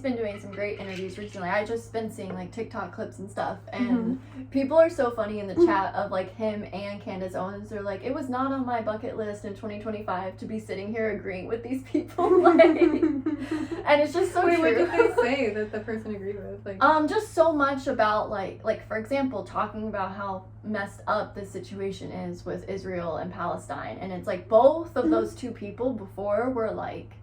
been doing some great interviews recently. I just been seeing, like, TikTok clips and stuff, and people are so funny in the chat of, like, him and Candace Owens. They're like, it was not on my bucket list in 2025 to be sitting here agreeing with these people. Like, and it's just so true. What did they say that the person agreed with? Like, just so much about, like, for example, talking about how messed up this situation is with Israel and Palestine, and it's like both of those two people before were, like,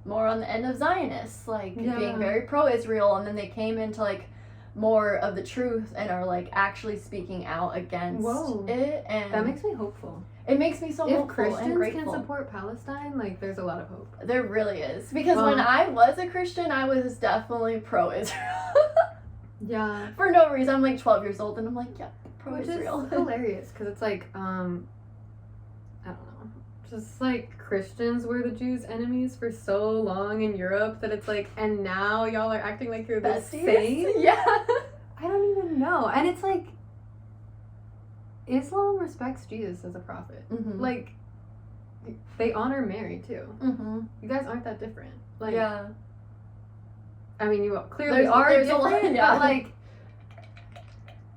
more on the end of Zionists, like, being very pro-Israel, and then they came into, like, more of the truth and are, like, actually speaking out against it, and that makes me hopeful. It makes me so hopeful and grateful. If Christians can support Palestine, like, there's a lot of hope. There really is, because when I was a Christian, I was definitely pro-Israel. Yeah. For no reason. I'm, like, 12 years old, and I'm like, yeah, pro-Israel. Which is hilarious, because it's like, I don't know. Just, like, Christians were the Jews' enemies for so long in Europe that it's like, and now y'all are acting like you're the same? Yeah. I don't even know. And it's like, Islam respects Jesus as a prophet. Like, they honor Mary, too. You guys aren't that different. Like, yeah. I mean, you clearly are different, but, like,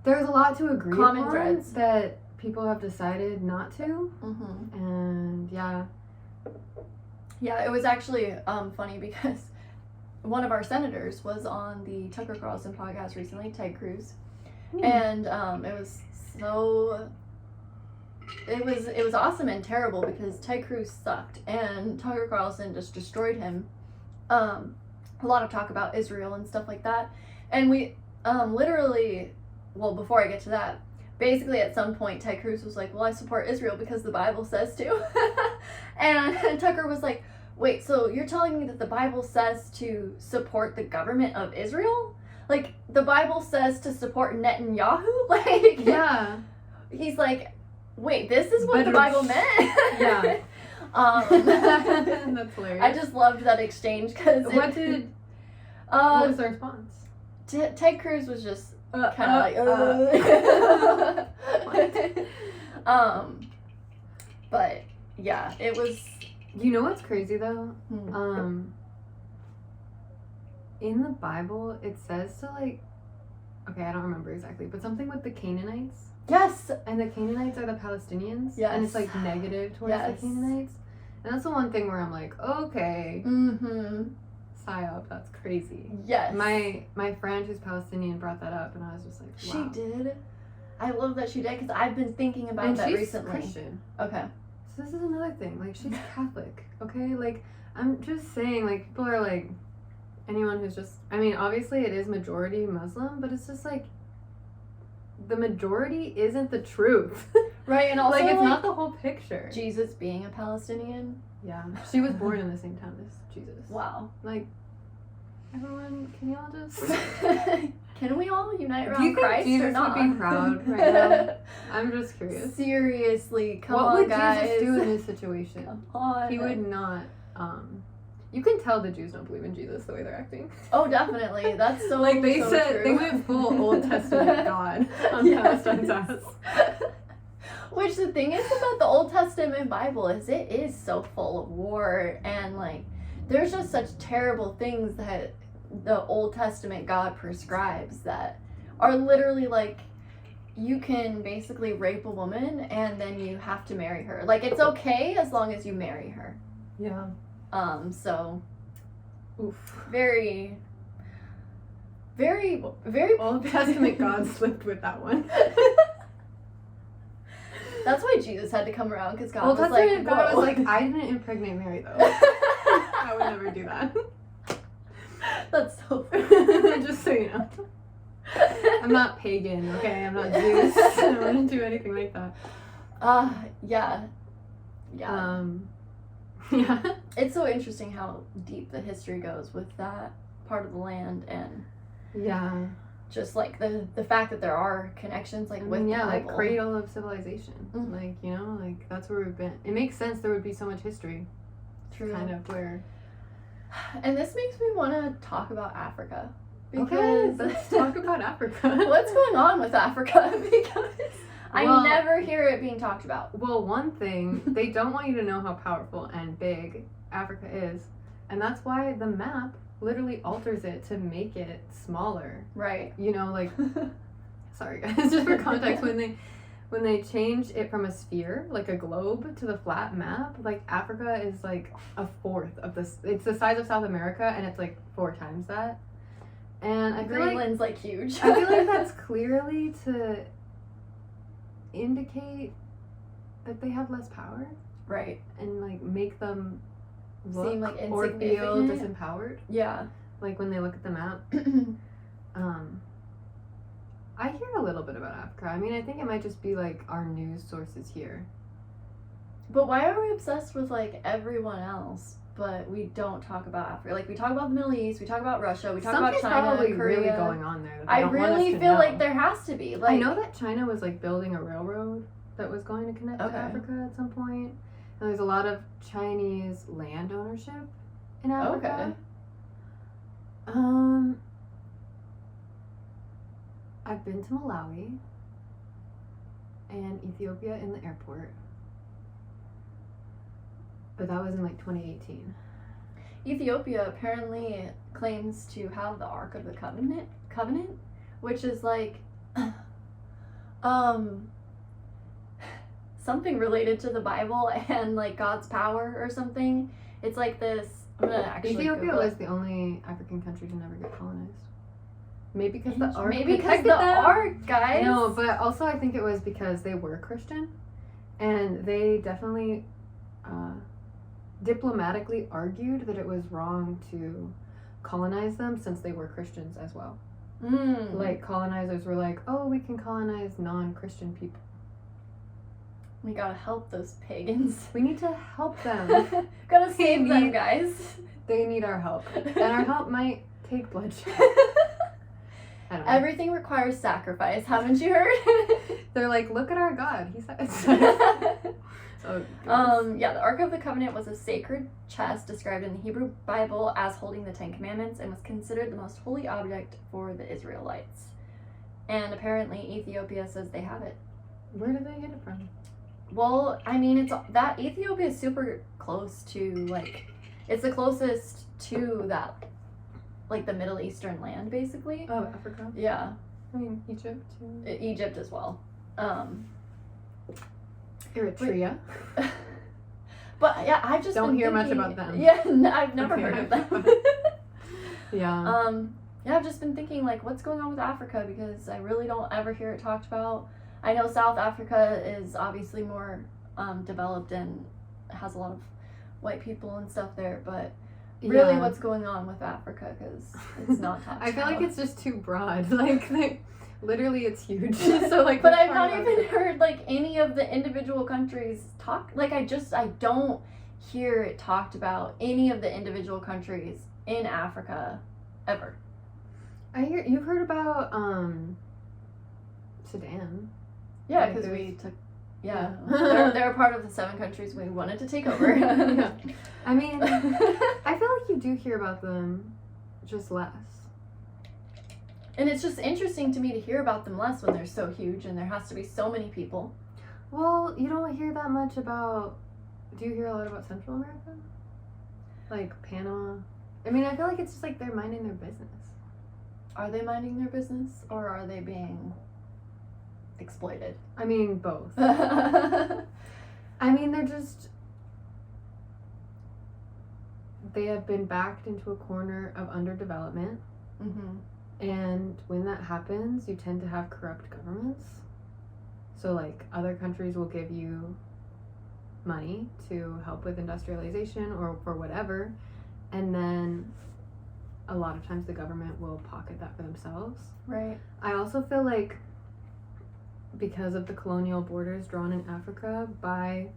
there's a lot to agree Common upon threads that people have decided not to. And, yeah, it was actually funny because one of our senators was on the Tucker Carlson podcast recently, Ted Cruz, and it was so... It was awesome and terrible because Ted Cruz sucked and Tucker Carlson just destroyed him. A lot of talk about Israel and stuff like that, and we literally, well, before I get to that, basically at some point Ted Cruz was like, well, I support Israel because the Bible says to. And Tucker was like, wait, so you're telling me that the Bible says to support the government of Israel? Like, the Bible says to support Netanyahu? Like, yeah. He's like, wait, this is what the Bible meant? Yeah. That's hilarious. I just loved that exchange because what was the response? Ted Cruz was just kind of but yeah, it was. You know what's crazy though? In the Bible, it says to, like, okay, I don't remember exactly, but something with the Canaanites. Yes. And the Canaanites are the Palestinians. Yes. And it's, like, negative towards the Canaanites. And that's the one thing where I'm like, okay. Psyop, that's crazy. Yes. My friend who's Palestinian brought that up, and I was just like, wow. She did? I love that she did, because I've been thinking about that recently. And she's Christian. Okay. So this is another thing. Like, she's Catholic, okay? Like, I'm just saying, like, people are like, anyone who's just, I mean, obviously it is majority Muslim, but it's just like, the majority isn't the truth. Right, and also like, it's not the whole picture. Jesus being a Palestinian. Yeah. She was born in the same town as Jesus. Wow. Like, everyone, can y'all just... Can we all unite Do around you think Christ Jesus or not? would be proud right now? I'm just curious. Seriously, come what on, would guys. Jesus do in this situation? Come on. He would not, you can tell the Jews don't believe in Jesus the way they're acting. Oh, definitely. That's so like, they so said, true. they went full Old Testament God on Palestine's ass. Which the thing is about the Old Testament Bible is it is so full of war and like there's just such terrible things that the Old Testament God prescribes that are literally like you can basically rape a woman and then you have to marry her. Like it's okay as long as you marry her. Yeah. So Oof. very Old Testament God slipped with that one. That's why Jesus had to come around because God Old was Testament like, God whoa. was like, I didn't impregnate Mary though. I would never do that. That's so funny. Just so you know. I'm not pagan, okay? I'm not Jewish. I don't do anything like that. Yeah. Yeah. It's so interesting how deep the history goes with that part of the land and yeah. just like the fact that there are connections like with the like Bible. cradle of civilization. Mm. Like, you know, like that's where we've been. It makes sense there would be so much history. True. Kind of where. And this makes me want to talk about Africa. Okay, Because let's talk about Africa. what's going on with Africa? Because I Well, never hear it being talked about. Well, one thing, they don't want you to know how powerful and big Africa is. And that's why the map literally alters it to make it smaller. Right. You know, like, sorry guys, just for context, when they change it from a sphere, like a globe, to the flat map, like Africa is like a fourth of this. It's the size of South America, and it's like 4 times that. And I feel Greenland's like huge. I feel like that's clearly to indicate that they have less power, right. and like make them look Seem like or feel insignificant. disempowered. Yeah. Like when they look at the map. I hear a little bit about Africa. I mean, I think it might just be like our news sources here. But why are we obsessed with like everyone else, but we don't talk about Africa? Like we talk about the Middle East, we talk about Russia, we talk Something's about China, probably Korea. really going on there. That they I don't want us really to feel know. like there has to be. Like I know that China was like building a railroad that was going to connect Okay. to Africa at some point. And there's a lot of Chinese land ownership in Africa. Okay. I've been to Malawi and Ethiopia in the airport. But that was in like 2018. Ethiopia apparently claims to have the Ark of the Covenant, which is like something related to the Bible and like God's power or something. It's like this. I'm gonna actually Ethiopia Google was it. the only African country to never get colonized. Maybe because the Ark Maybe because protected the them? Ark, guys. No, but also I think it was because they were Christian, and they definitely diplomatically argued that it was wrong to colonize them since they were Christians as well. Like colonizers were like, oh, we can colonize non-Christian people. We gotta help those pagans. We need to help them. Gotta save them, guys. They need our help, and our help might take bloodshed. I don't know. Everything requires sacrifice, haven't you heard? They're like, look at our God. He said. Oh, yeah, the Ark of the Covenant was a sacred chest described in the Hebrew Bible as holding the 10 Commandments and was considered the most holy object for the Israelites. And apparently Ethiopia says they have it. Where did they get it from? Well, I mean, it's that Ethiopia is super close to, like, it's the closest to that, like, the Middle Eastern land, basically. Oh, Africa? Yeah. I mean, Egypt too. Egypt as well. Eritrea. But yeah, I've just Don't been hear much thinking- about them. Yeah, I've never Okay. heard of them. Yeah. Yeah, I've just been thinking, like, what's going on with Africa, because I really don't ever hear it talked about. I know South Africa is obviously more developed and has a lot of white people and stuff there, but really what's going on with Africa, because it's not talked about. I feel like it's just too broad. Like, Literally, it's huge. So like, but I've not even heard like any of the individual countries talk. Like I don't hear it talked about any of the individual countries in Africa ever. You've heard about Sudan. Yeah, Like, because there's- we took. Yeah, they're part of the 7 countries we wanted to take over. Yeah. I mean, I feel like you do hear about them, just less. And it's just interesting to me to hear about them less when they're so huge and there has to be so many people. Well, you don't hear that much about. Do you hear a lot about Central America? Like Panama? I mean, I feel like it's just like they're minding their business. Are they minding their business or are they being exploited? I mean, both. Mm-hmm. I mean, they have been backed into a corner of underdevelopment. And when that happens, you tend to have corrupt governments. So, like, other countries will give you money to help with industrialization or for whatever. And then a lot of times the government will pocket that for themselves. Right. I also feel like because of the colonial borders drawn in Africa by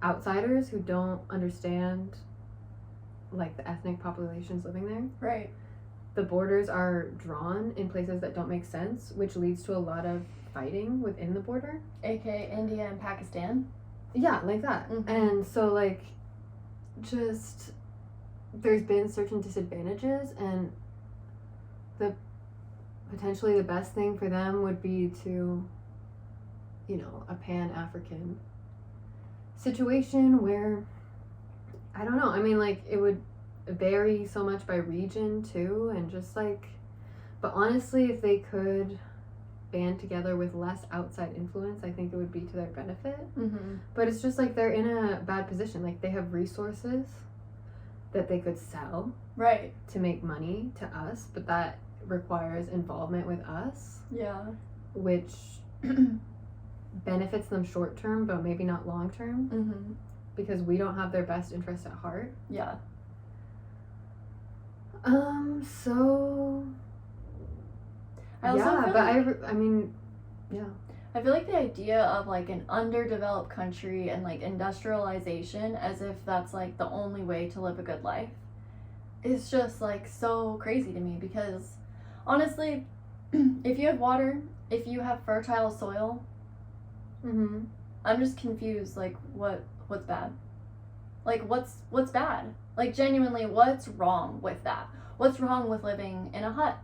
outsiders who don't understand, like, the ethnic populations living there. Right. The borders are drawn in places that don't make sense, which leads to a lot of fighting within the border. AKA India and Pakistan. Yeah, like that. Mhm. And so, like, just there's been certain disadvantages, and potentially the best thing for them would be to, you know, a Pan-African situation where, I don't know, I mean, like, it would vary so much by region too, and just like, but honestly, if they could band together with less outside influence, I think it would be to their benefit. But it's just like they're in a bad position. Like, they have resources that they could sell, right, to make money to us, but that requires involvement with us, yeah, which benefits them short term but maybe not long term, because we don't have their best interest at heart. Yeah. So I also yeah, feel but like, I mean, yeah. I feel like the idea of like an underdeveloped country and like industrialization as if that's like the only way to live a good life is just like so crazy to me, because honestly, if you have water, if you have fertile soil, I'm just confused, like what's bad? Like what's bad? Like genuinely, what's wrong with that? What's wrong with living in a hut?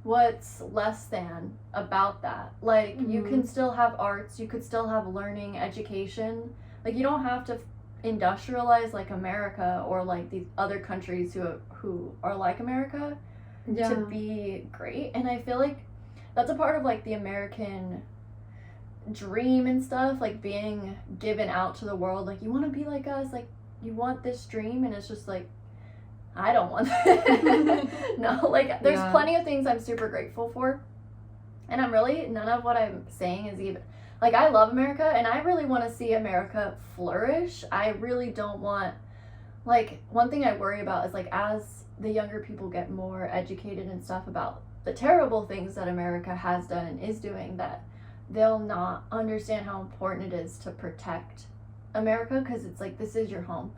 What's less than about that? Like, you can still have arts, you could still have learning, education. Like, you don't have to industrialize like America or like these other countries who are like America to be great. And I feel like that's a part of like the American dream and stuff, like being given out to the world, like, you want to be like us, like, you want this dream, and it's just like, I don't want that. No, like, there's plenty of things I'm super grateful for, and none of what I'm saying is even, like, I love America, and I really want to see America flourish. I really don't want, like, one thing I worry about is, like, as the younger people get more educated and stuff about the terrible things that America has done and is doing, that they'll not understand how important it is to protect America, because it's like, this is your home.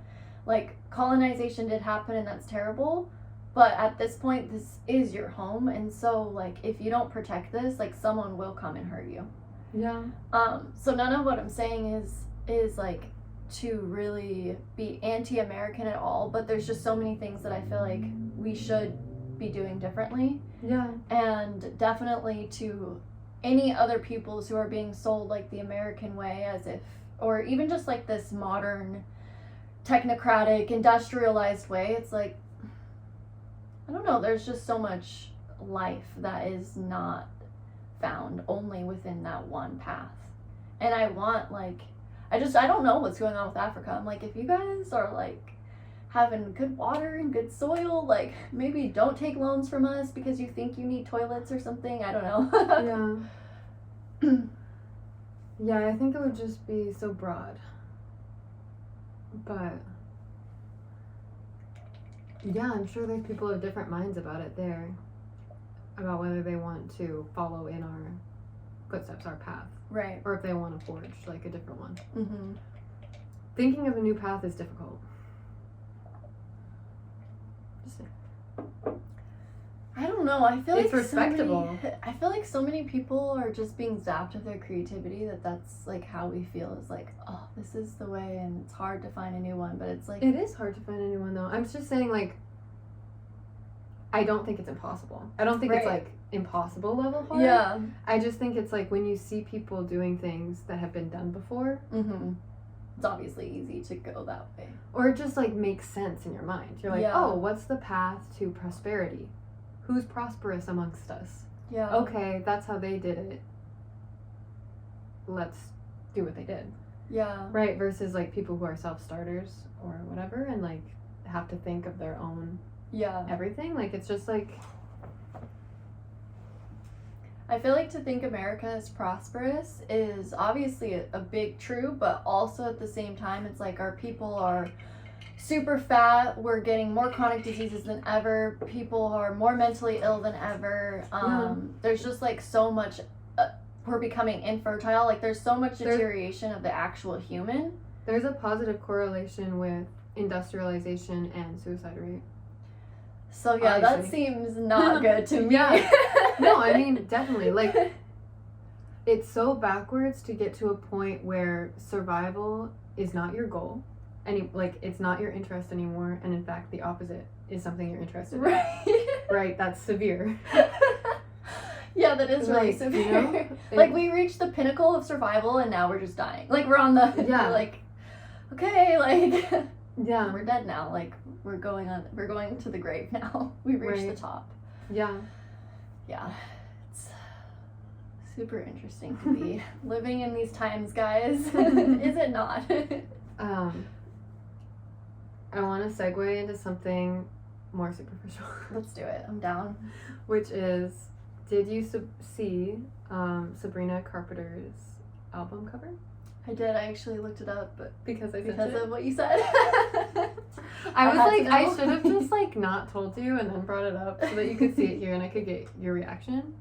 Like, colonization did happen and that's terrible, but at this point, this is your home, and so, like, if you don't protect this, like, someone will come and hurt you. Yeah. So none of what I'm saying is like to really be anti-American at all, but there's just so many things that I feel like we should be doing differently. Yeah. And definitely to any other peoples who are being sold like the American way, as if, or even just like this modern technocratic industrialized way, it's like, I don't know, there's just so much life that is not found only within that one path. And I want, like, I don't know what's going on with Africa. I'm like, if you guys are like having good water and good soil, like, maybe don't take loans from us because you think you need toilets or something. I don't know. Yeah. Yeah, I think it would just be so broad. But yeah, I'm sure there's people of different minds about it there. about whether they want to follow in our footsteps, our path, Right. or if they want to forge like a different one. Mm-hmm. Thinking of a new path is difficult. I don't know. I feel It's like respectable. I feel like so many people are just being zapped of their creativity that's like how we feel is like, oh, this is the way, and it's hard to find a new one. But it's like It is hard to find a new one though. I'm just saying, like, I don't think it's impossible. I don't think it's Right. like impossible level hard. yeah. I just think it's like when you see people doing things that have been done before, Mm-hmm. It's obviously easy to go that way. or it just like makes sense in your mind. You're like, Yeah. oh, what's the path to prosperity? Who's prosperous amongst us? Yeah. Okay, that's how they did it. Let's do what they did. Yeah. Right, versus like people who are self-starters or whatever and like have to think of their own Yeah. everything. Like, it's just like, I feel like to think America is prosperous is obviously a big true, but also at the same time, it's like our people are super fat. We're getting more chronic diseases than ever. People are more mentally ill than ever. There's just like so much. We're becoming infertile. Like there's so much deterioration of the actual human. there's a positive correlation with industrialization and suicide rate. So yeah, that Obviously. seems not good to me. Yeah. No, I mean, definitely. Like, it's so backwards to get to a point where survival is not your goal. Like, it's not your interest anymore. And in fact, the opposite is something you're interested in. Right. Right, that's severe. Yeah, that is really Like, severe. you know, Like we reached the pinnacle of survival and now we're just dying. Like we're on the Yeah. like okay, like Yeah. we're dead now. Like we're going to the grave now. We reached Right. the top. Yeah. Yeah. It's super interesting to be living in these times, guys. Is it not? I want to segue into something more superficial, Let's do it. I'm down. which is, did you see Sabrina Carpenter's album cover? I did. I actually looked it up, but Because I sent because it. of what you said. I was had like, to I know. should have just like not told you and then brought it up so that you could see it here and I could get your reaction.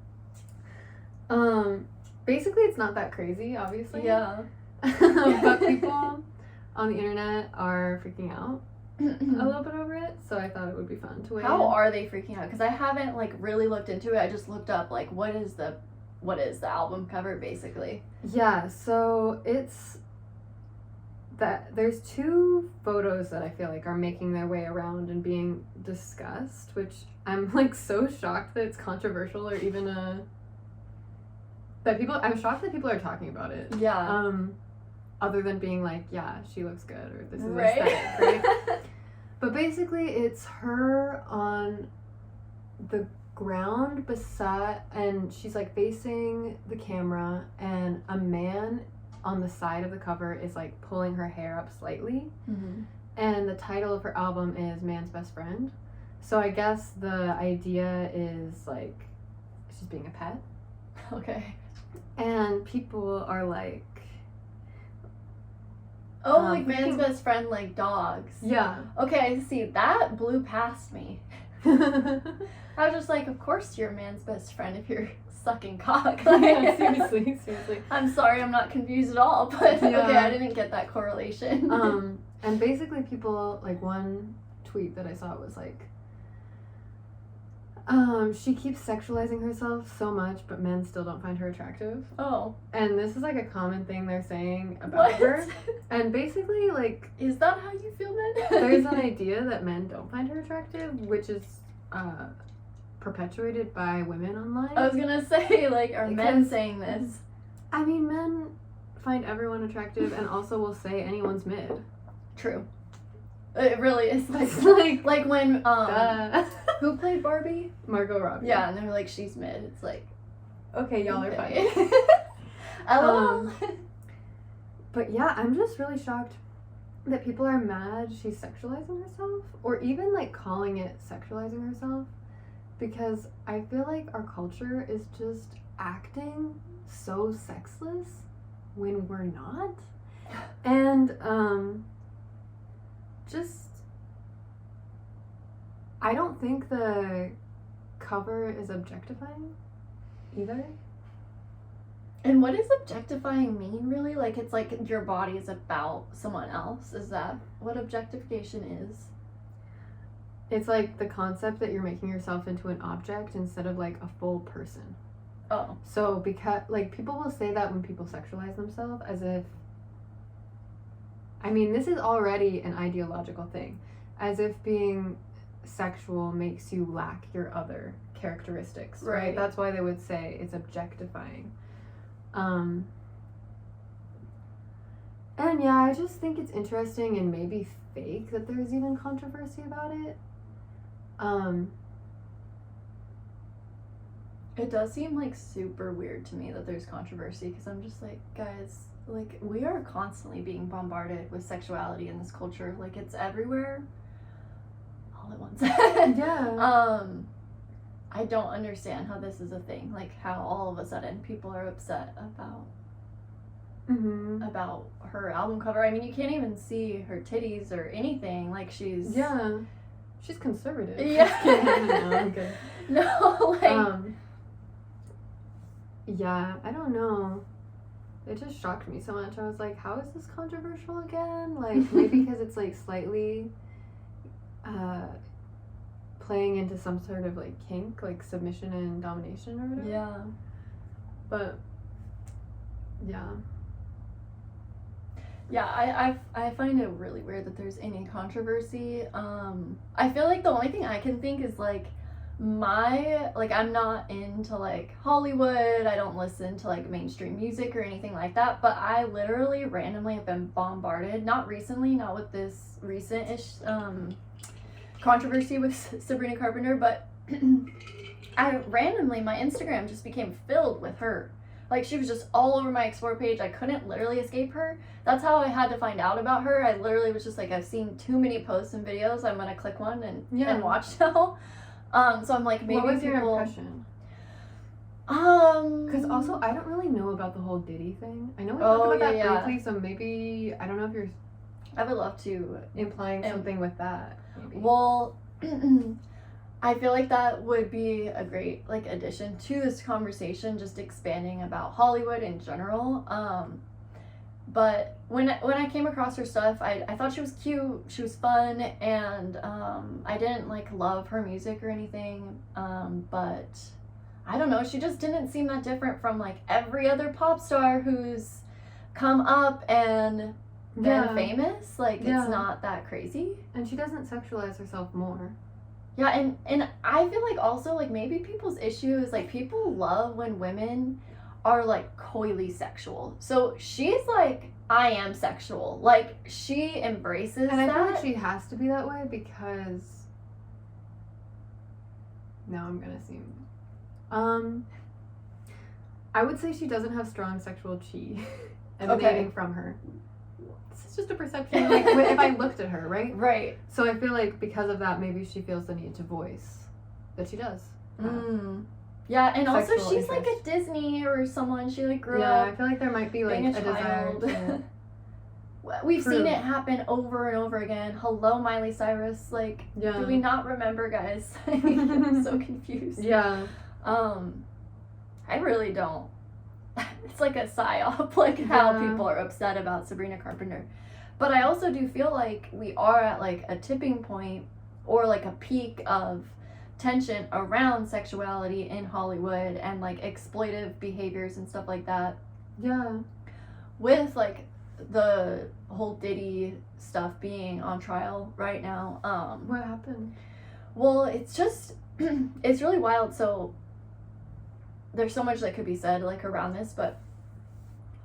Basically, it's not that crazy, obviously. Yeah. But people on the internet are freaking out a little bit over it, so I thought it would be fun to weigh How in. are they freaking out? Because I haven't like really looked into it. I just looked up like what is the album cover basically. Yeah, so it's that there's two photos that I feel like are making their way around and being discussed, which I'm like so shocked that it's controversial or even I'm shocked that people are talking about it. Yeah. Other than being like, yeah, she looks good or this is Right. aesthetic, right? But basically it's her on the ground beside, and she's like facing the camera, and a man on the side of the cover is like pulling her hair up slightly. Mm-hmm. And the title of her album is Man's Best Friend. So I guess the idea is like she's being a pet. Okay. And people are like, Oh, like man's freaking- best friend, like dogs. yeah. Okay, I see. That blew past me. I was just like, of course you're a man's best friend if you're sucking cock. Yeah, seriously. I'm sorry, I'm not confused at all, but Yeah. okay, I didn't get that correlation. And basically people, like, one tweet that I saw was like, she keeps sexualizing herself so much, but men still don't find her attractive. Oh. And this is like a common thing they're saying about What? her. And basically, like, Is that how you feel, men? there's an idea that men don't find her attractive, which is perpetuated by women online. I was gonna say, like, are men Because- saying this? I mean, men find everyone attractive and also will say anyone's mid. True. It really is like It's like, like when duh. who played Barbie? Margot Robbie. Yeah, and they're like she's mid. It's like Okay, y'all are okay. fine. LOL. But yeah, I'm just really shocked that people are mad she's sexualizing herself, or even like calling it sexualizing herself, because I feel like our culture is just acting so sexless when we're not. And just, I don't think the cover is objectifying either. And what does objectifying mean, really? Like, it's like your body is about someone else. Is that what objectification is? It's like the concept that you're making yourself into an object instead of like a full person. Oh. So because like people will say that when people sexualize themselves as if, I mean, this is already an ideological thing, as if being sexual makes you lack your other characteristics, right? That's why they would say it's objectifying. And yeah, I just think it's interesting and maybe fake that there's even controversy about it. It does seem like super weird to me that there's controversy, because I'm just like, guys, like, we are constantly being bombarded with sexuality in this culture. Like, it's everywhere all at once. Yeah. I don't understand how this is a thing. Like, how all of a sudden people are upset about her album cover. I mean, you can't even see her titties or anything. Like, she's... Yeah. She's conservative. Yeah. No, I'm good. No, like... Yeah, I don't know. It just shocked me so much. I was like, how is this controversial again? Like, maybe because it's, like, slightly playing into some sort of, like, kink, like submission and domination or whatever. Yeah. But, yeah. Yeah, I find it really weird that there's any controversy. I feel like the only thing I can think is, like, I'm not into, like, Hollywood. I don't listen to, like, mainstream music or anything like that, but I literally randomly have been bombarded, not recently, not with this recent-ish controversy with Sabrina Carpenter, but my Instagram just became filled with her. Like, she was just all over my Explore page. I couldn't literally escape her. That's how I had to find out about her. I literally was just like, I've seen too many posts and videos. I'm gonna click one and watch now. So I'm like, maybe what was people... your impression? Because also, I don't really know about the whole Diddy thing. I know we talked about that briefly, so maybe, I don't know if you're... I would love to... implying something with that, maybe. Well... I feel like that would be a great, like, addition to this conversation, just expanding about Hollywood in general. But when I came across her stuff, I thought she was cute, she was fun, and I didn't, like, love her music or anything, but I don't know, she just didn't seem that different from, like, every other pop star who's come up and been famous. Like, it's not that crazy. And she doesn't sexualize herself more. Yeah, and I feel like also, like, maybe people's issue is, like, people love when women are, like, coyly sexual. So she's like, I am sexual. Like, she embraces that. And I feel like she has to be that way because... Now I'm gonna seem... I would say she doesn't have strong sexual chi emanating from her. It's just a perception, like, if I looked at her, right? Right. So I feel like because of that, maybe she feels the need to voice that she does. Yeah, and also Sexual she's interest. like a Disney or someone. She, like, grew Yeah, up I feel like there might be, like, being a desire to... We've seen it happen over and over again. Hello, Miley Cyrus. Like, do we not remember, guys? I'm so confused. Yeah. I really don't. It's like a psyop, like, how people are upset about Sabrina Carpenter. But I also do feel like we are at, like, a tipping point or, like, a peak of tension around sexuality in Hollywood and, like, exploitive behaviors and stuff like that. Yeah. With, like, the whole Diddy stuff being on trial right now. What happened? Well, it's just, it's really wild. So there's so much that could be said, like, around this, but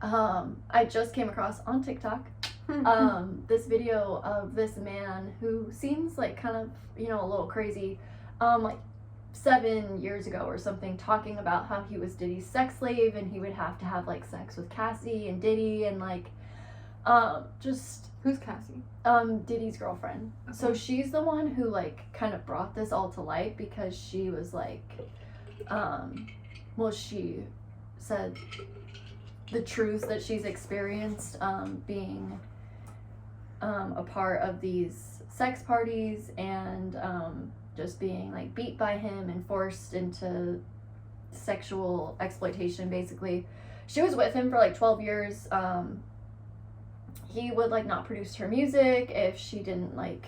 I just came across on TikTok this video of this man who seems like kind of, you know, a little crazy, like 7 years ago or something, talking about how he was Diddy's sex slave and he would have to have, like, sex with Cassie and Diddy and, like, just... Who's Cassie? Diddy's girlfriend. Okay. So she's the one who, like, kind of brought this all to light because she was, like, well, she said the truths that she's experienced being a part of these sex parties and just being like beat by him and forced into sexual exploitation, basically. She was with him for like 12 years. He would like not produce her music if she didn't like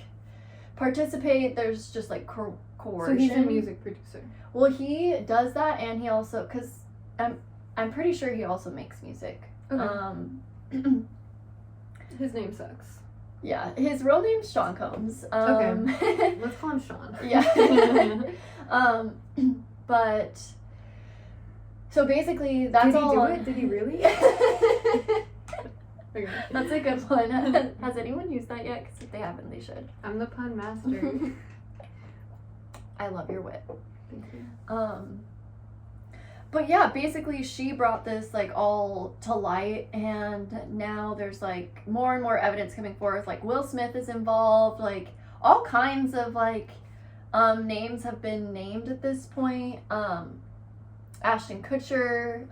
participate. There's just like coercion. So he's a music producer. Well, he does that, and he also, because I'm pretty sure he also makes music. Okay. His name sucks. Yeah, his real name's Sean Combs. Okay. Let's call him Sean. Yeah. But so basically, that's all. Did he really? Okay. That's a good one. Has anyone used that yet? Because if they haven't, they should. I'm the pun master. I love your wit. Thank you. But yeah, basically she brought this like all to light, and now there's like more and more evidence coming forth. Like Will Smith is involved, like all kinds of like names have been named at this point. Ashton Kutcher,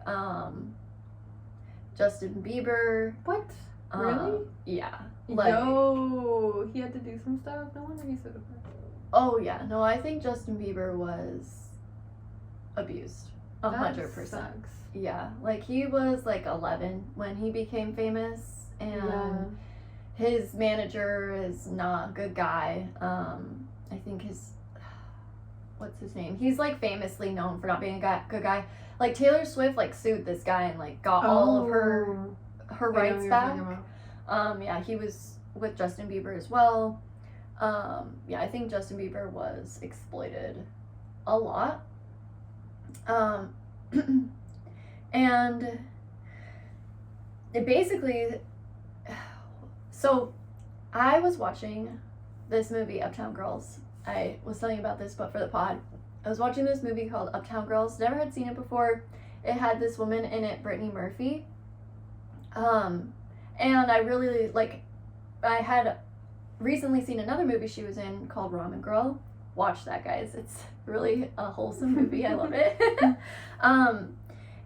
Justin Bieber. What? Really? Yeah. Like, Yo, he had to do some stuff. No wonder he's so depressed. Oh yeah, no, I think Justin Bieber was abused. 100%. Sucks. Yeah, like he was like 11 when he became famous, and his manager is not a good guy. I think what's his name? He's like famously known for not being a good guy. Like Taylor Swift like sued this guy and like got all of her rights back. Yeah, he was with Justin Bieber as well. Yeah, I think Justin Bieber was exploited a lot. And it basically, so I was watching this movie, Uptown Girls. I was telling you about this, but for the pod, I was watching this movie called Uptown Girls. Never had seen it before. It had this woman in it, Brittany Murphy. And I really, like, I had recently seen another movie she was in called Ramen Girl. Watch that, guys. It's really a wholesome movie. I love it.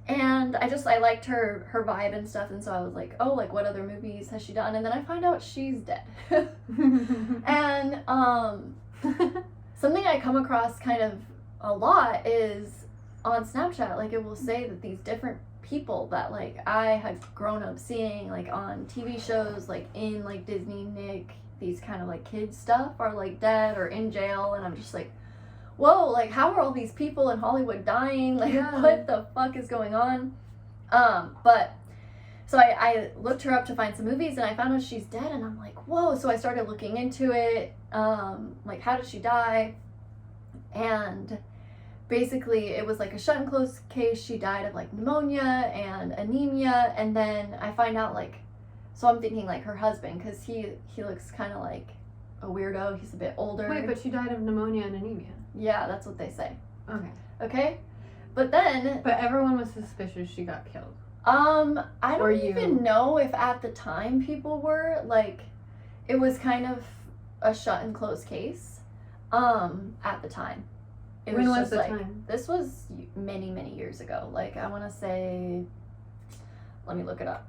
And I liked her vibe and stuff, and so I was like, oh, like, what other movies has she done? And then I find out she's dead. And something I come across kind of a lot is on Snapchat, like, it will say that these different people that, like, I had grown up seeing, like, on TV shows, like, in, like, Disney, Nick, these kind of, like, kids stuff are, like, dead or in jail, and I'm just like, whoa, like, how are all these people in Hollywood dying? Like, what the fuck is going on? But, so I looked her up to find some movies, and I found out she's dead, and I'm like, whoa, so I started looking into it, like, how did she die? And basically, it was, like, a shut-and-close case. She died of, like, pneumonia and anemia, and then I find out, like, so I'm thinking, like, her husband, because he looks kind of like a weirdo. He's a bit older. Wait, but she died of pneumonia and anemia. Yeah, that's what they say. Okay. Okay? But then... But everyone was suspicious she got killed. I don't even know if at the time people were, like, it was kind of a shut and close case, at the time. It when was just, the like, time? This was many, many years ago. Like, I want to say, let me look it up.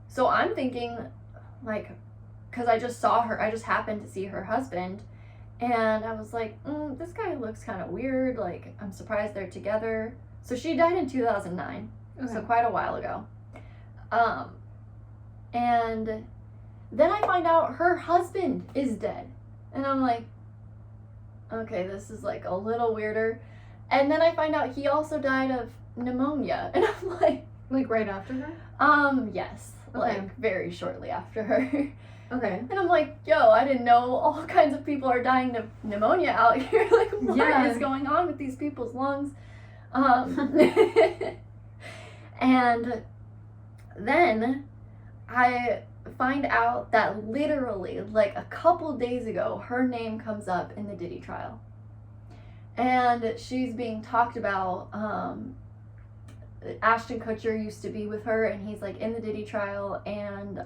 So I'm thinking, like, because I just saw her, I just happened to see her husband, and I was like, this guy looks kind of weird, like, I'm surprised they're together. So she died in 2009, so quite a while ago. And then I find out her husband is dead, and I'm like, okay, this is, like, a little weirder. And then I find out he also died of pneumonia, and I'm like... Like, right after her? Yes. Okay. Like, very shortly after her. Okay. And I'm like, yo, I didn't know all kinds of people are dying of pneumonia out here. Like, what is going on with these people's lungs? And then I find out that literally, like, a couple days ago, her name comes up in the Diddy trial. And she's being talked about, Ashton Kutcher used to be with her, and he's, like, in the Diddy trial, and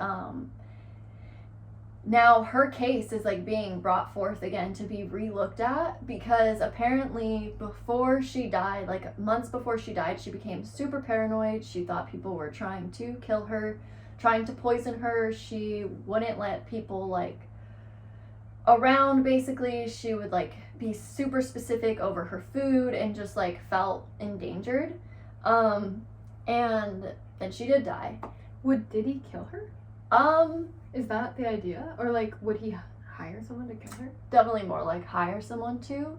now her case is, like, being brought forth again to be re-looked at, because apparently before she died, like, months before she died, she became super paranoid. She thought people were trying to kill her, trying to poison her. She wouldn't let people, like, around, basically. She would like be super specific over her food and just like felt endangered. And then she did die. Did he kill her? Is that the idea? Or like, would he hire someone to kill her? Definitely more like hire someone to.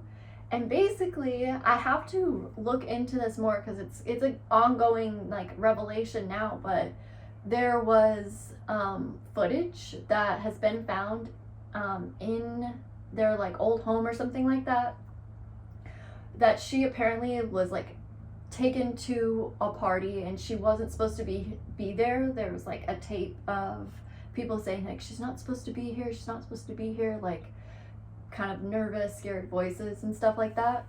And basically, I have to look into this more because it's an ongoing like revelation now. But there was footage that has been found in their like old home or something like that. That she apparently was like taken to a party and she wasn't supposed to be there. There was like a tape of people saying like she's not supposed to be here. She's not supposed to be here. Like, kind of nervous, scared voices and stuff like that.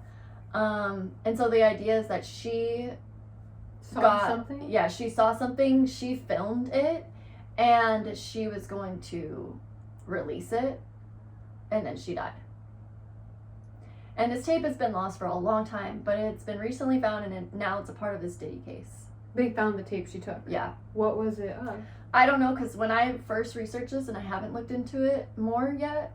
And so the idea is that she saw something? Yeah, she saw something, she filmed it, and she was going to release it, and then she died. And this tape has been lost for a long time, but it's been recently found, and now it's a part of this Diddy case. They found the tape she took? Yeah. What was it of? I don't know, because when I first researched this, and I haven't looked into it more yet,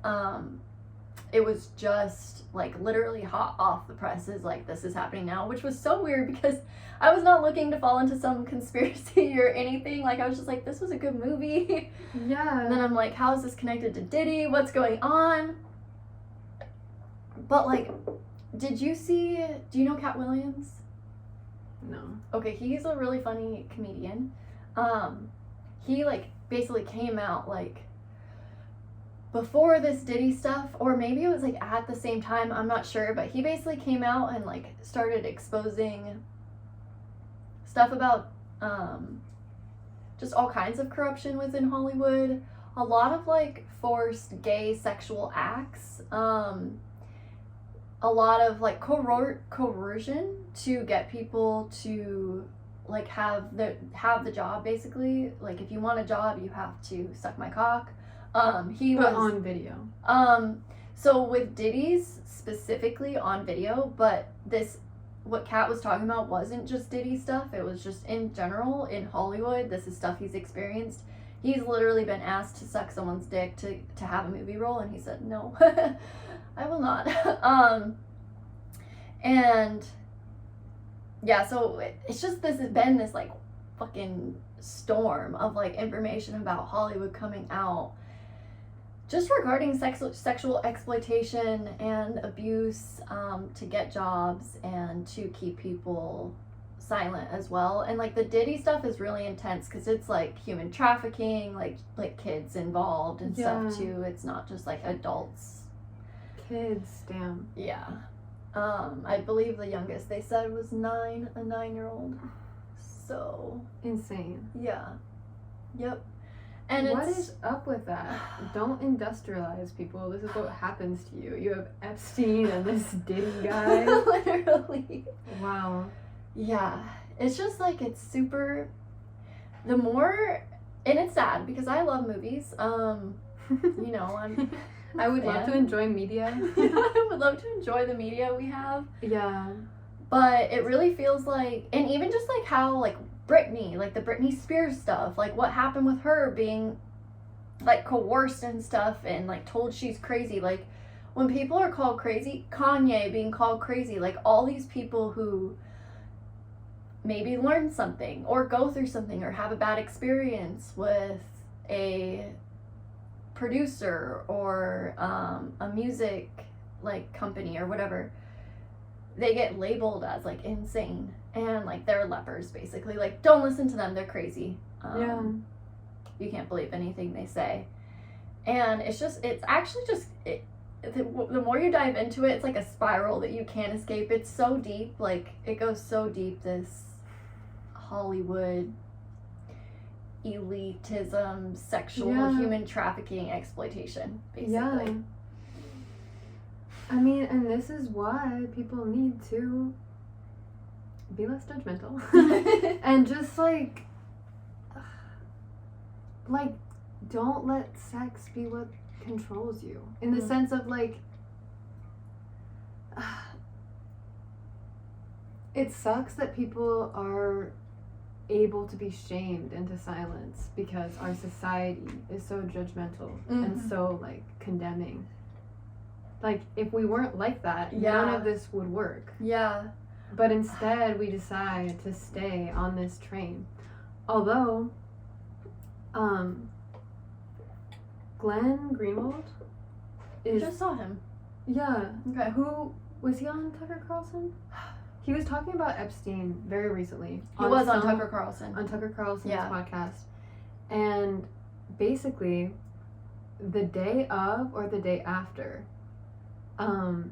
it was just like literally hot off the presses, like this is happening now, which was so weird because I was not looking to fall into some conspiracy or anything. Like, I was just like, this was a good movie. Yeah. And then I'm like, how is this connected to Diddy? What's going on? But like, do you know Cat Williams? No. Okay, he's a really funny comedian. He like basically came out like before this Diddy stuff, or maybe it was like at the same time, I'm not sure, but he basically came out and like started exposing stuff about just all kinds of corruption within Hollywood, a lot of like forced gay sexual acts, a lot of like coercion to get people to like have the job, basically. Like, if you want a job, you have to suck my cock. But on video. So with Diddy's specifically on video, but what Kat was talking about wasn't just Diddy stuff. It was just in general in Hollywood. This is stuff he's experienced. He's literally been asked to suck someone's dick to have a movie role, and he said, no, I will not. And yeah, so it's just, this has been this like fucking storm of like information about Hollywood coming out just regarding sexual exploitation and abuse, to get jobs and to keep people silent as well. And like the Diddy stuff is really intense because it's like human trafficking, like kids involved and stuff too. It's not just like adults. Kids, damn. Yeah. I believe the youngest they said was a 9-year-old. So insane. Yeah. Yep. And what is up with that? Don't industrialize people. This is what happens to you. You have Epstein and this Diddy guy. Literally. Wow. Yeah. It's just like, it's super, the more, and it's sad because I love movies. You know, I would love to enjoy media. I would love to enjoy the media we have. Yeah. But it really feels like, and even just like how like Britney, like the Britney Spears stuff, like what happened with her being like coerced and stuff and like told she's crazy. Like, when people are called crazy, Kanye being called crazy, like all these people who maybe learn something or go through something or have a bad experience with a producer or a music like company or whatever, they get labeled as like insane and like they're lepers, basically. Like, don't listen to them, they're crazy. Yeah. You can't believe anything they say. And it's actually just the more you dive into it, it's like a spiral that you can't escape. It's so deep, like it goes so deep, this Hollywood elitism, sexual human trafficking, exploitation, basically. Yeah. I mean, and this is why people need to be less judgmental. And just like don't let sex be what controls you. In the sense of like, it sucks that people are able to be shamed into silence because our society is so judgmental and so like condemning. Like, if we weren't like that, none of this would work. Yeah. But instead, we decide to stay on this train. Although, Glenn Greenwald I just saw him. Yeah. Okay. Who was he on Tucker Carlson? He was talking about Epstein very recently. He was on Tucker Carlson. On Tucker Carlson's podcast. And basically, the day of or the day after, a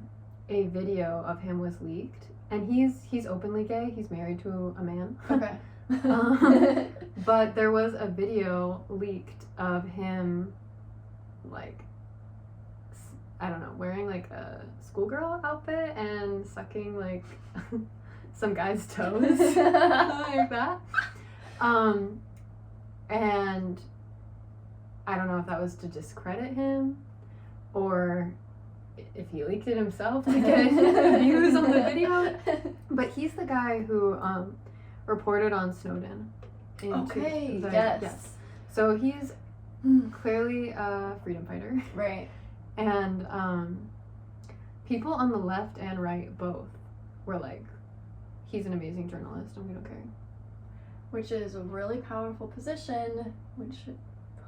video of him was leaked. And he's openly gay. He's married to a man. Okay. But there was a video leaked of him, like, I don't know, wearing like a schoolgirl outfit and sucking like some guy's toes, like that. And I don't know if that was to discredit him or if he leaked it himself to get views on the video. But he's the guy who reported on Snowden. Okay, yes. So he's clearly a freedom fighter. Right. And people on the left and right both were like, he's an amazing journalist and we don't care. Which is a really powerful position, which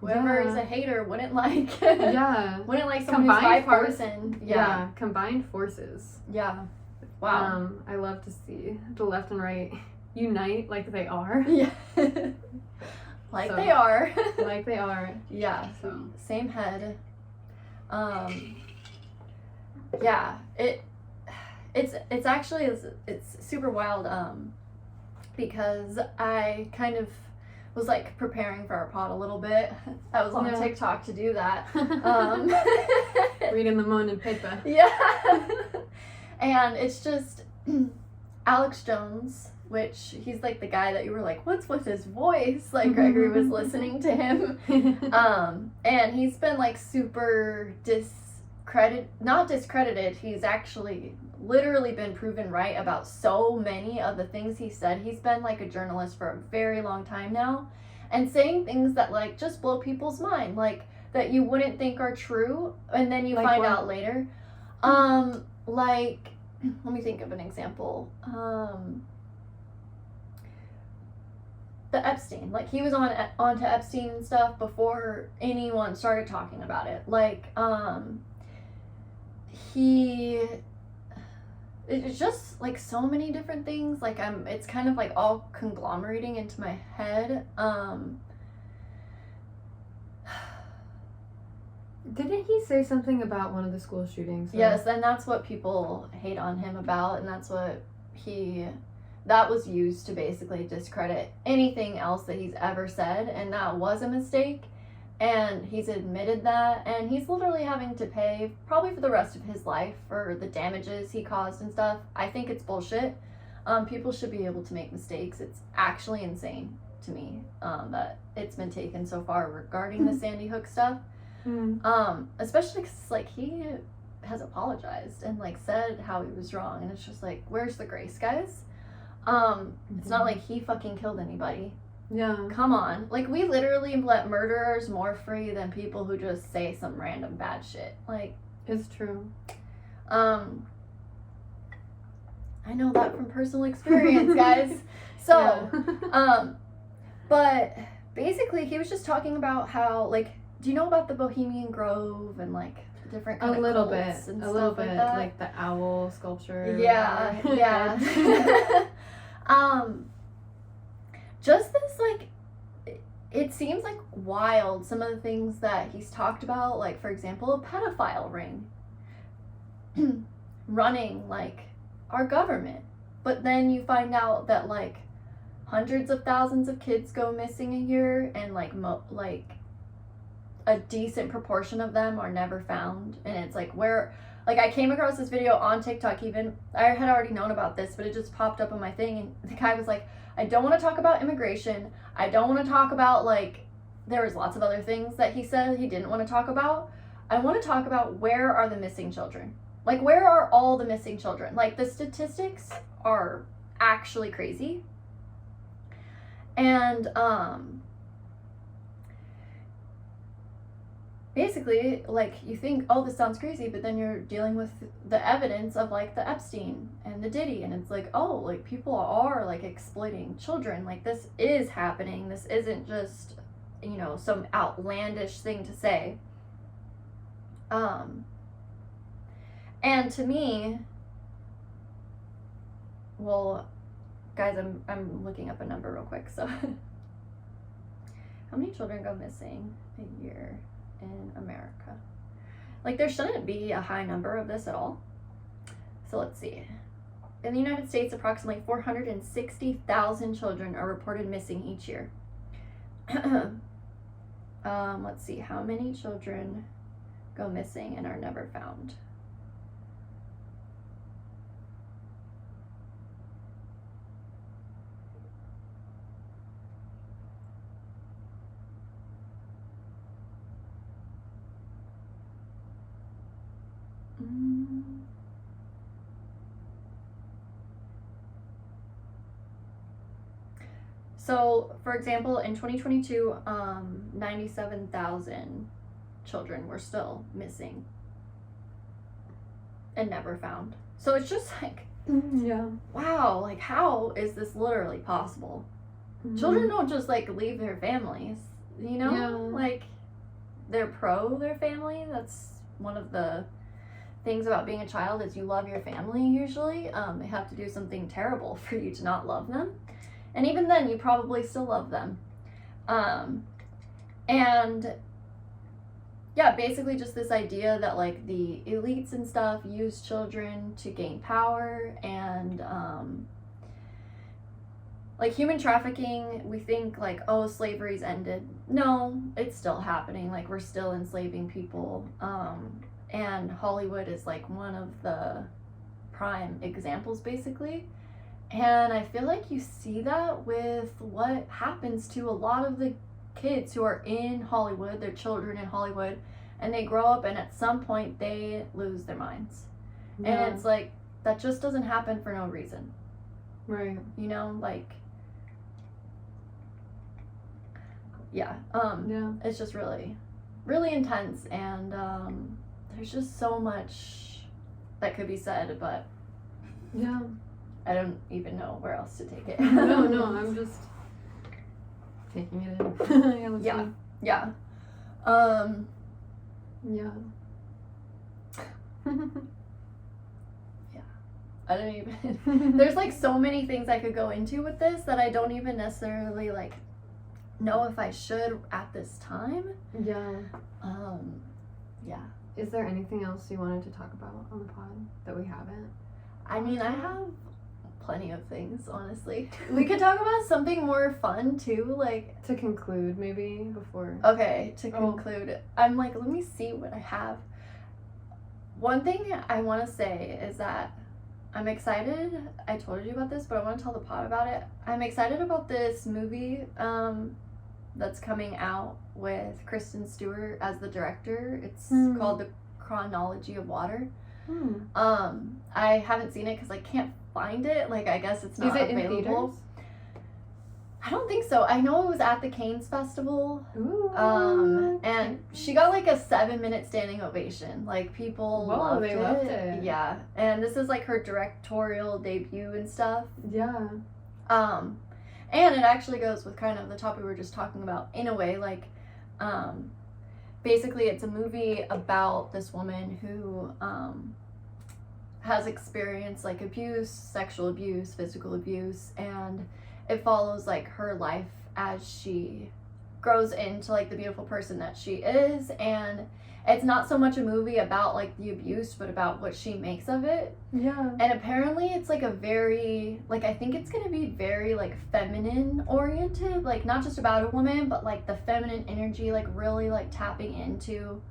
whoever is a hater wouldn't like. Wouldn't like someone who's bipartisan. Combined forces. Yeah. Wow. I love to see the left and right unite like they are. Yeah. Like they are. Like they are. Yeah. So. Same head. Yeah. It's actually it's super wild. Because I kind of was like preparing for our pod a little bit. I was on TikTok to do that. Reading the morning paper. Yeah. And it's just Alex Jones, which he's like the guy that you were like, what's with his voice? Like Gregory was listening to him. And he's been like super not discredited. He's actually literally been proven right about so many of the things he said. He's been like a journalist for a very long time now and saying things that like just blow people's mind, like that you wouldn't think are true and then you like find out later. Like, let me think of an example. The Epstein, like he was onto Epstein and stuff before anyone started talking about it. Like, it's just like so many different things. Like it's kind of like all conglomerating into my head. Didn't he say something about one of the school shootings? Yes, and that's what people hate on him about, and that's what that was used to basically discredit anything else that he's ever said, and that was a mistake. And he's admitted that, and he's literally having to pay probably for the rest of his life for the damages he caused and stuff. I think it's bullshit. People should be able to make mistakes. It's actually insane to me that it's been taken so far regarding the Sandy Hook stuff. Especially because like he has apologized and like said how he was wrong, and it's just like, where's the grace, guys? It's not like he fucking killed anybody. Yeah. Come on. Like, we literally let murderers more free than people who just say some random bad shit. Like, it's true. I know that from personal experience, guys. So, but basically he was just talking about how, like, do you know about the Bohemian Grove and like different kind a little of bit, and a little stuff bit, like the owl sculpture. Yeah. Just this, like, it seems like wild, some of the things that he's talked about, like, for example, a pedophile ring running, like, our government. But then you find out that, like, hundreds of thousands of kids go missing a year, and, like, a decent proportion of them are never found. And it's, like, where... Like, I came across this video on TikTok even. I had already known about this, but it just popped up on my thing, and the guy was like, I don't want to talk about immigration. I don't want to talk about, like, there was lots of other things that he said he didn't want to talk about. I want to talk about where are the missing children. Like, where are all the missing children? Like, the statistics are actually crazy. And, basically, like, you think, oh, this sounds crazy, but then you're dealing with the evidence of, like, the Epstein and the Diddy, and it's like, oh, like, people are, like, exploiting children. Like, this is happening. This isn't just, you know, some outlandish thing to say. And to me, well, guys, I'm looking up a number real quick, so. How many children go missing a year in America? Like, there shouldn't be a high number of this at all. So let's see. In the United States, approximately 460,000 children are reported missing each year. Let's see. How many children go missing and are never found? So, for example, in 2022, 97,000 children were still missing and never found. So it's just like, yeah, wow, like, how is this literally possible? Children don't just, like, leave their families, you know? Yeah. Like, they're pro their family. That's one of the things about being a child is you love your family usually. They have to do something terrible for you to not love them. And even then, you probably still love them. And yeah, basically just this idea that, like, the elites and stuff use children to gain power, and like, human trafficking, we think, like, oh, slavery's ended. No, it's still happening. Like, we're still enslaving people. And Hollywood is, like, one of the prime examples, basically. And I feel like you see that with what happens to a lot of the kids who are in Hollywood, their children in Hollywood, and they grow up and at some point they lose their minds. Yeah. And it's like, that just doesn't happen for no reason. Right. You know, like, yeah. It's just really, really intense, and there's just so much that could be said, but yeah. I don't even know where else to take it. No, I'm just taking it in. Yeah. Yeah. I don't even, there's, like, so many things I could go into with this that I don't even necessarily, like, know if I should at this time. Yeah. Yeah. Is there anything else you wanted to talk about on the pod that we haven't? I mean, I have plenty of things, honestly. We could talk about something more fun too, like, to conclude, maybe, before. Okay, to conclude, I'm like, let me see what I have. One thing I want to say is that I'm excited. I told you about this, but I want to tell the pod about it. I'm excited about this movie that's coming out with Kristen Stewart as the director. It's called The Chronology of Water. I haven't seen it because I can't find it. Like, I guess it's not available. In theaters? I don't think so. I know it was at the Cannes Festival. Ooh. And she got, like, a 7-minute standing ovation. Like, people loved it. Yeah. And this is, like, her directorial debut and stuff. Yeah. And it actually goes with kind of the topic we were just talking about in a way. Like, basically it's a movie about this woman who has experienced, like, abuse, sexual abuse, physical abuse, and it follows, like, her life as she grows into, like, the beautiful person that she is. And it's not so much a movie about, like, the abuse, but about what she makes of it. Yeah. And apparently it's, like, a very, like, I think it's gonna be very, like, feminine oriented, like, not just about a woman, but, like, the feminine energy, like, really, like, tapping into,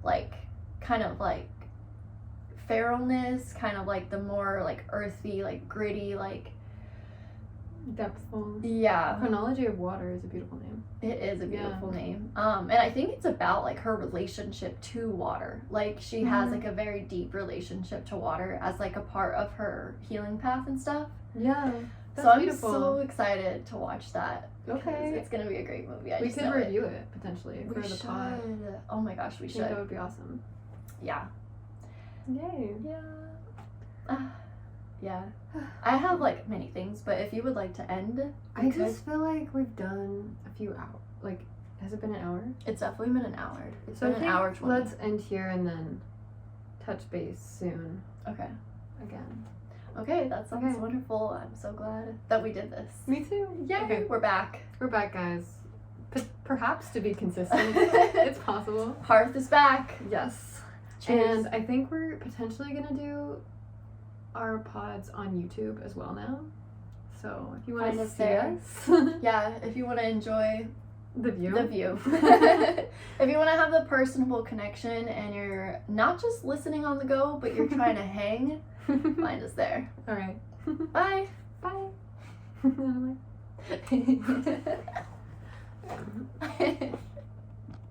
like, kind of, like, feralness, kind of, like, the more, like, earthy, like, gritty, like, depthful. Yeah. Chronology of Water is a beautiful name. It is a beautiful name. And I think it's about, like, her relationship to water. Like, she has, like, a very deep relationship to water as, like, a part of her healing path and stuff. Yeah. That's so I'm beautiful. so excited to watch that. Okay. It's gonna be a great movie. We could review it potentially for the pod. Oh my gosh, we I should. think that would be awesome. Yeah. Yay. Yeah. Yeah. I have like many things, but if you would like to end, I just feel like we've done a few hours. Like, has it been an hour? It's definitely been an hour. It's So been an hour 20. Let's end here and then touch base soon. Okay. Again. Okay, that sounds wonderful. I'm so glad that we did this. Me too. Yay! Okay. We're back. We're back, guys. Perhaps to be consistent. It's possible. Hearth is back. Yes. Cheers. And I think we're potentially gonna do our pods on YouTube as well now. So if you want to see us, Yeah, if you want to enjoy the view. If you want to have the personable connection and you're not just listening on the go, but you're trying to hang, find us there. All right. Bye. Bye.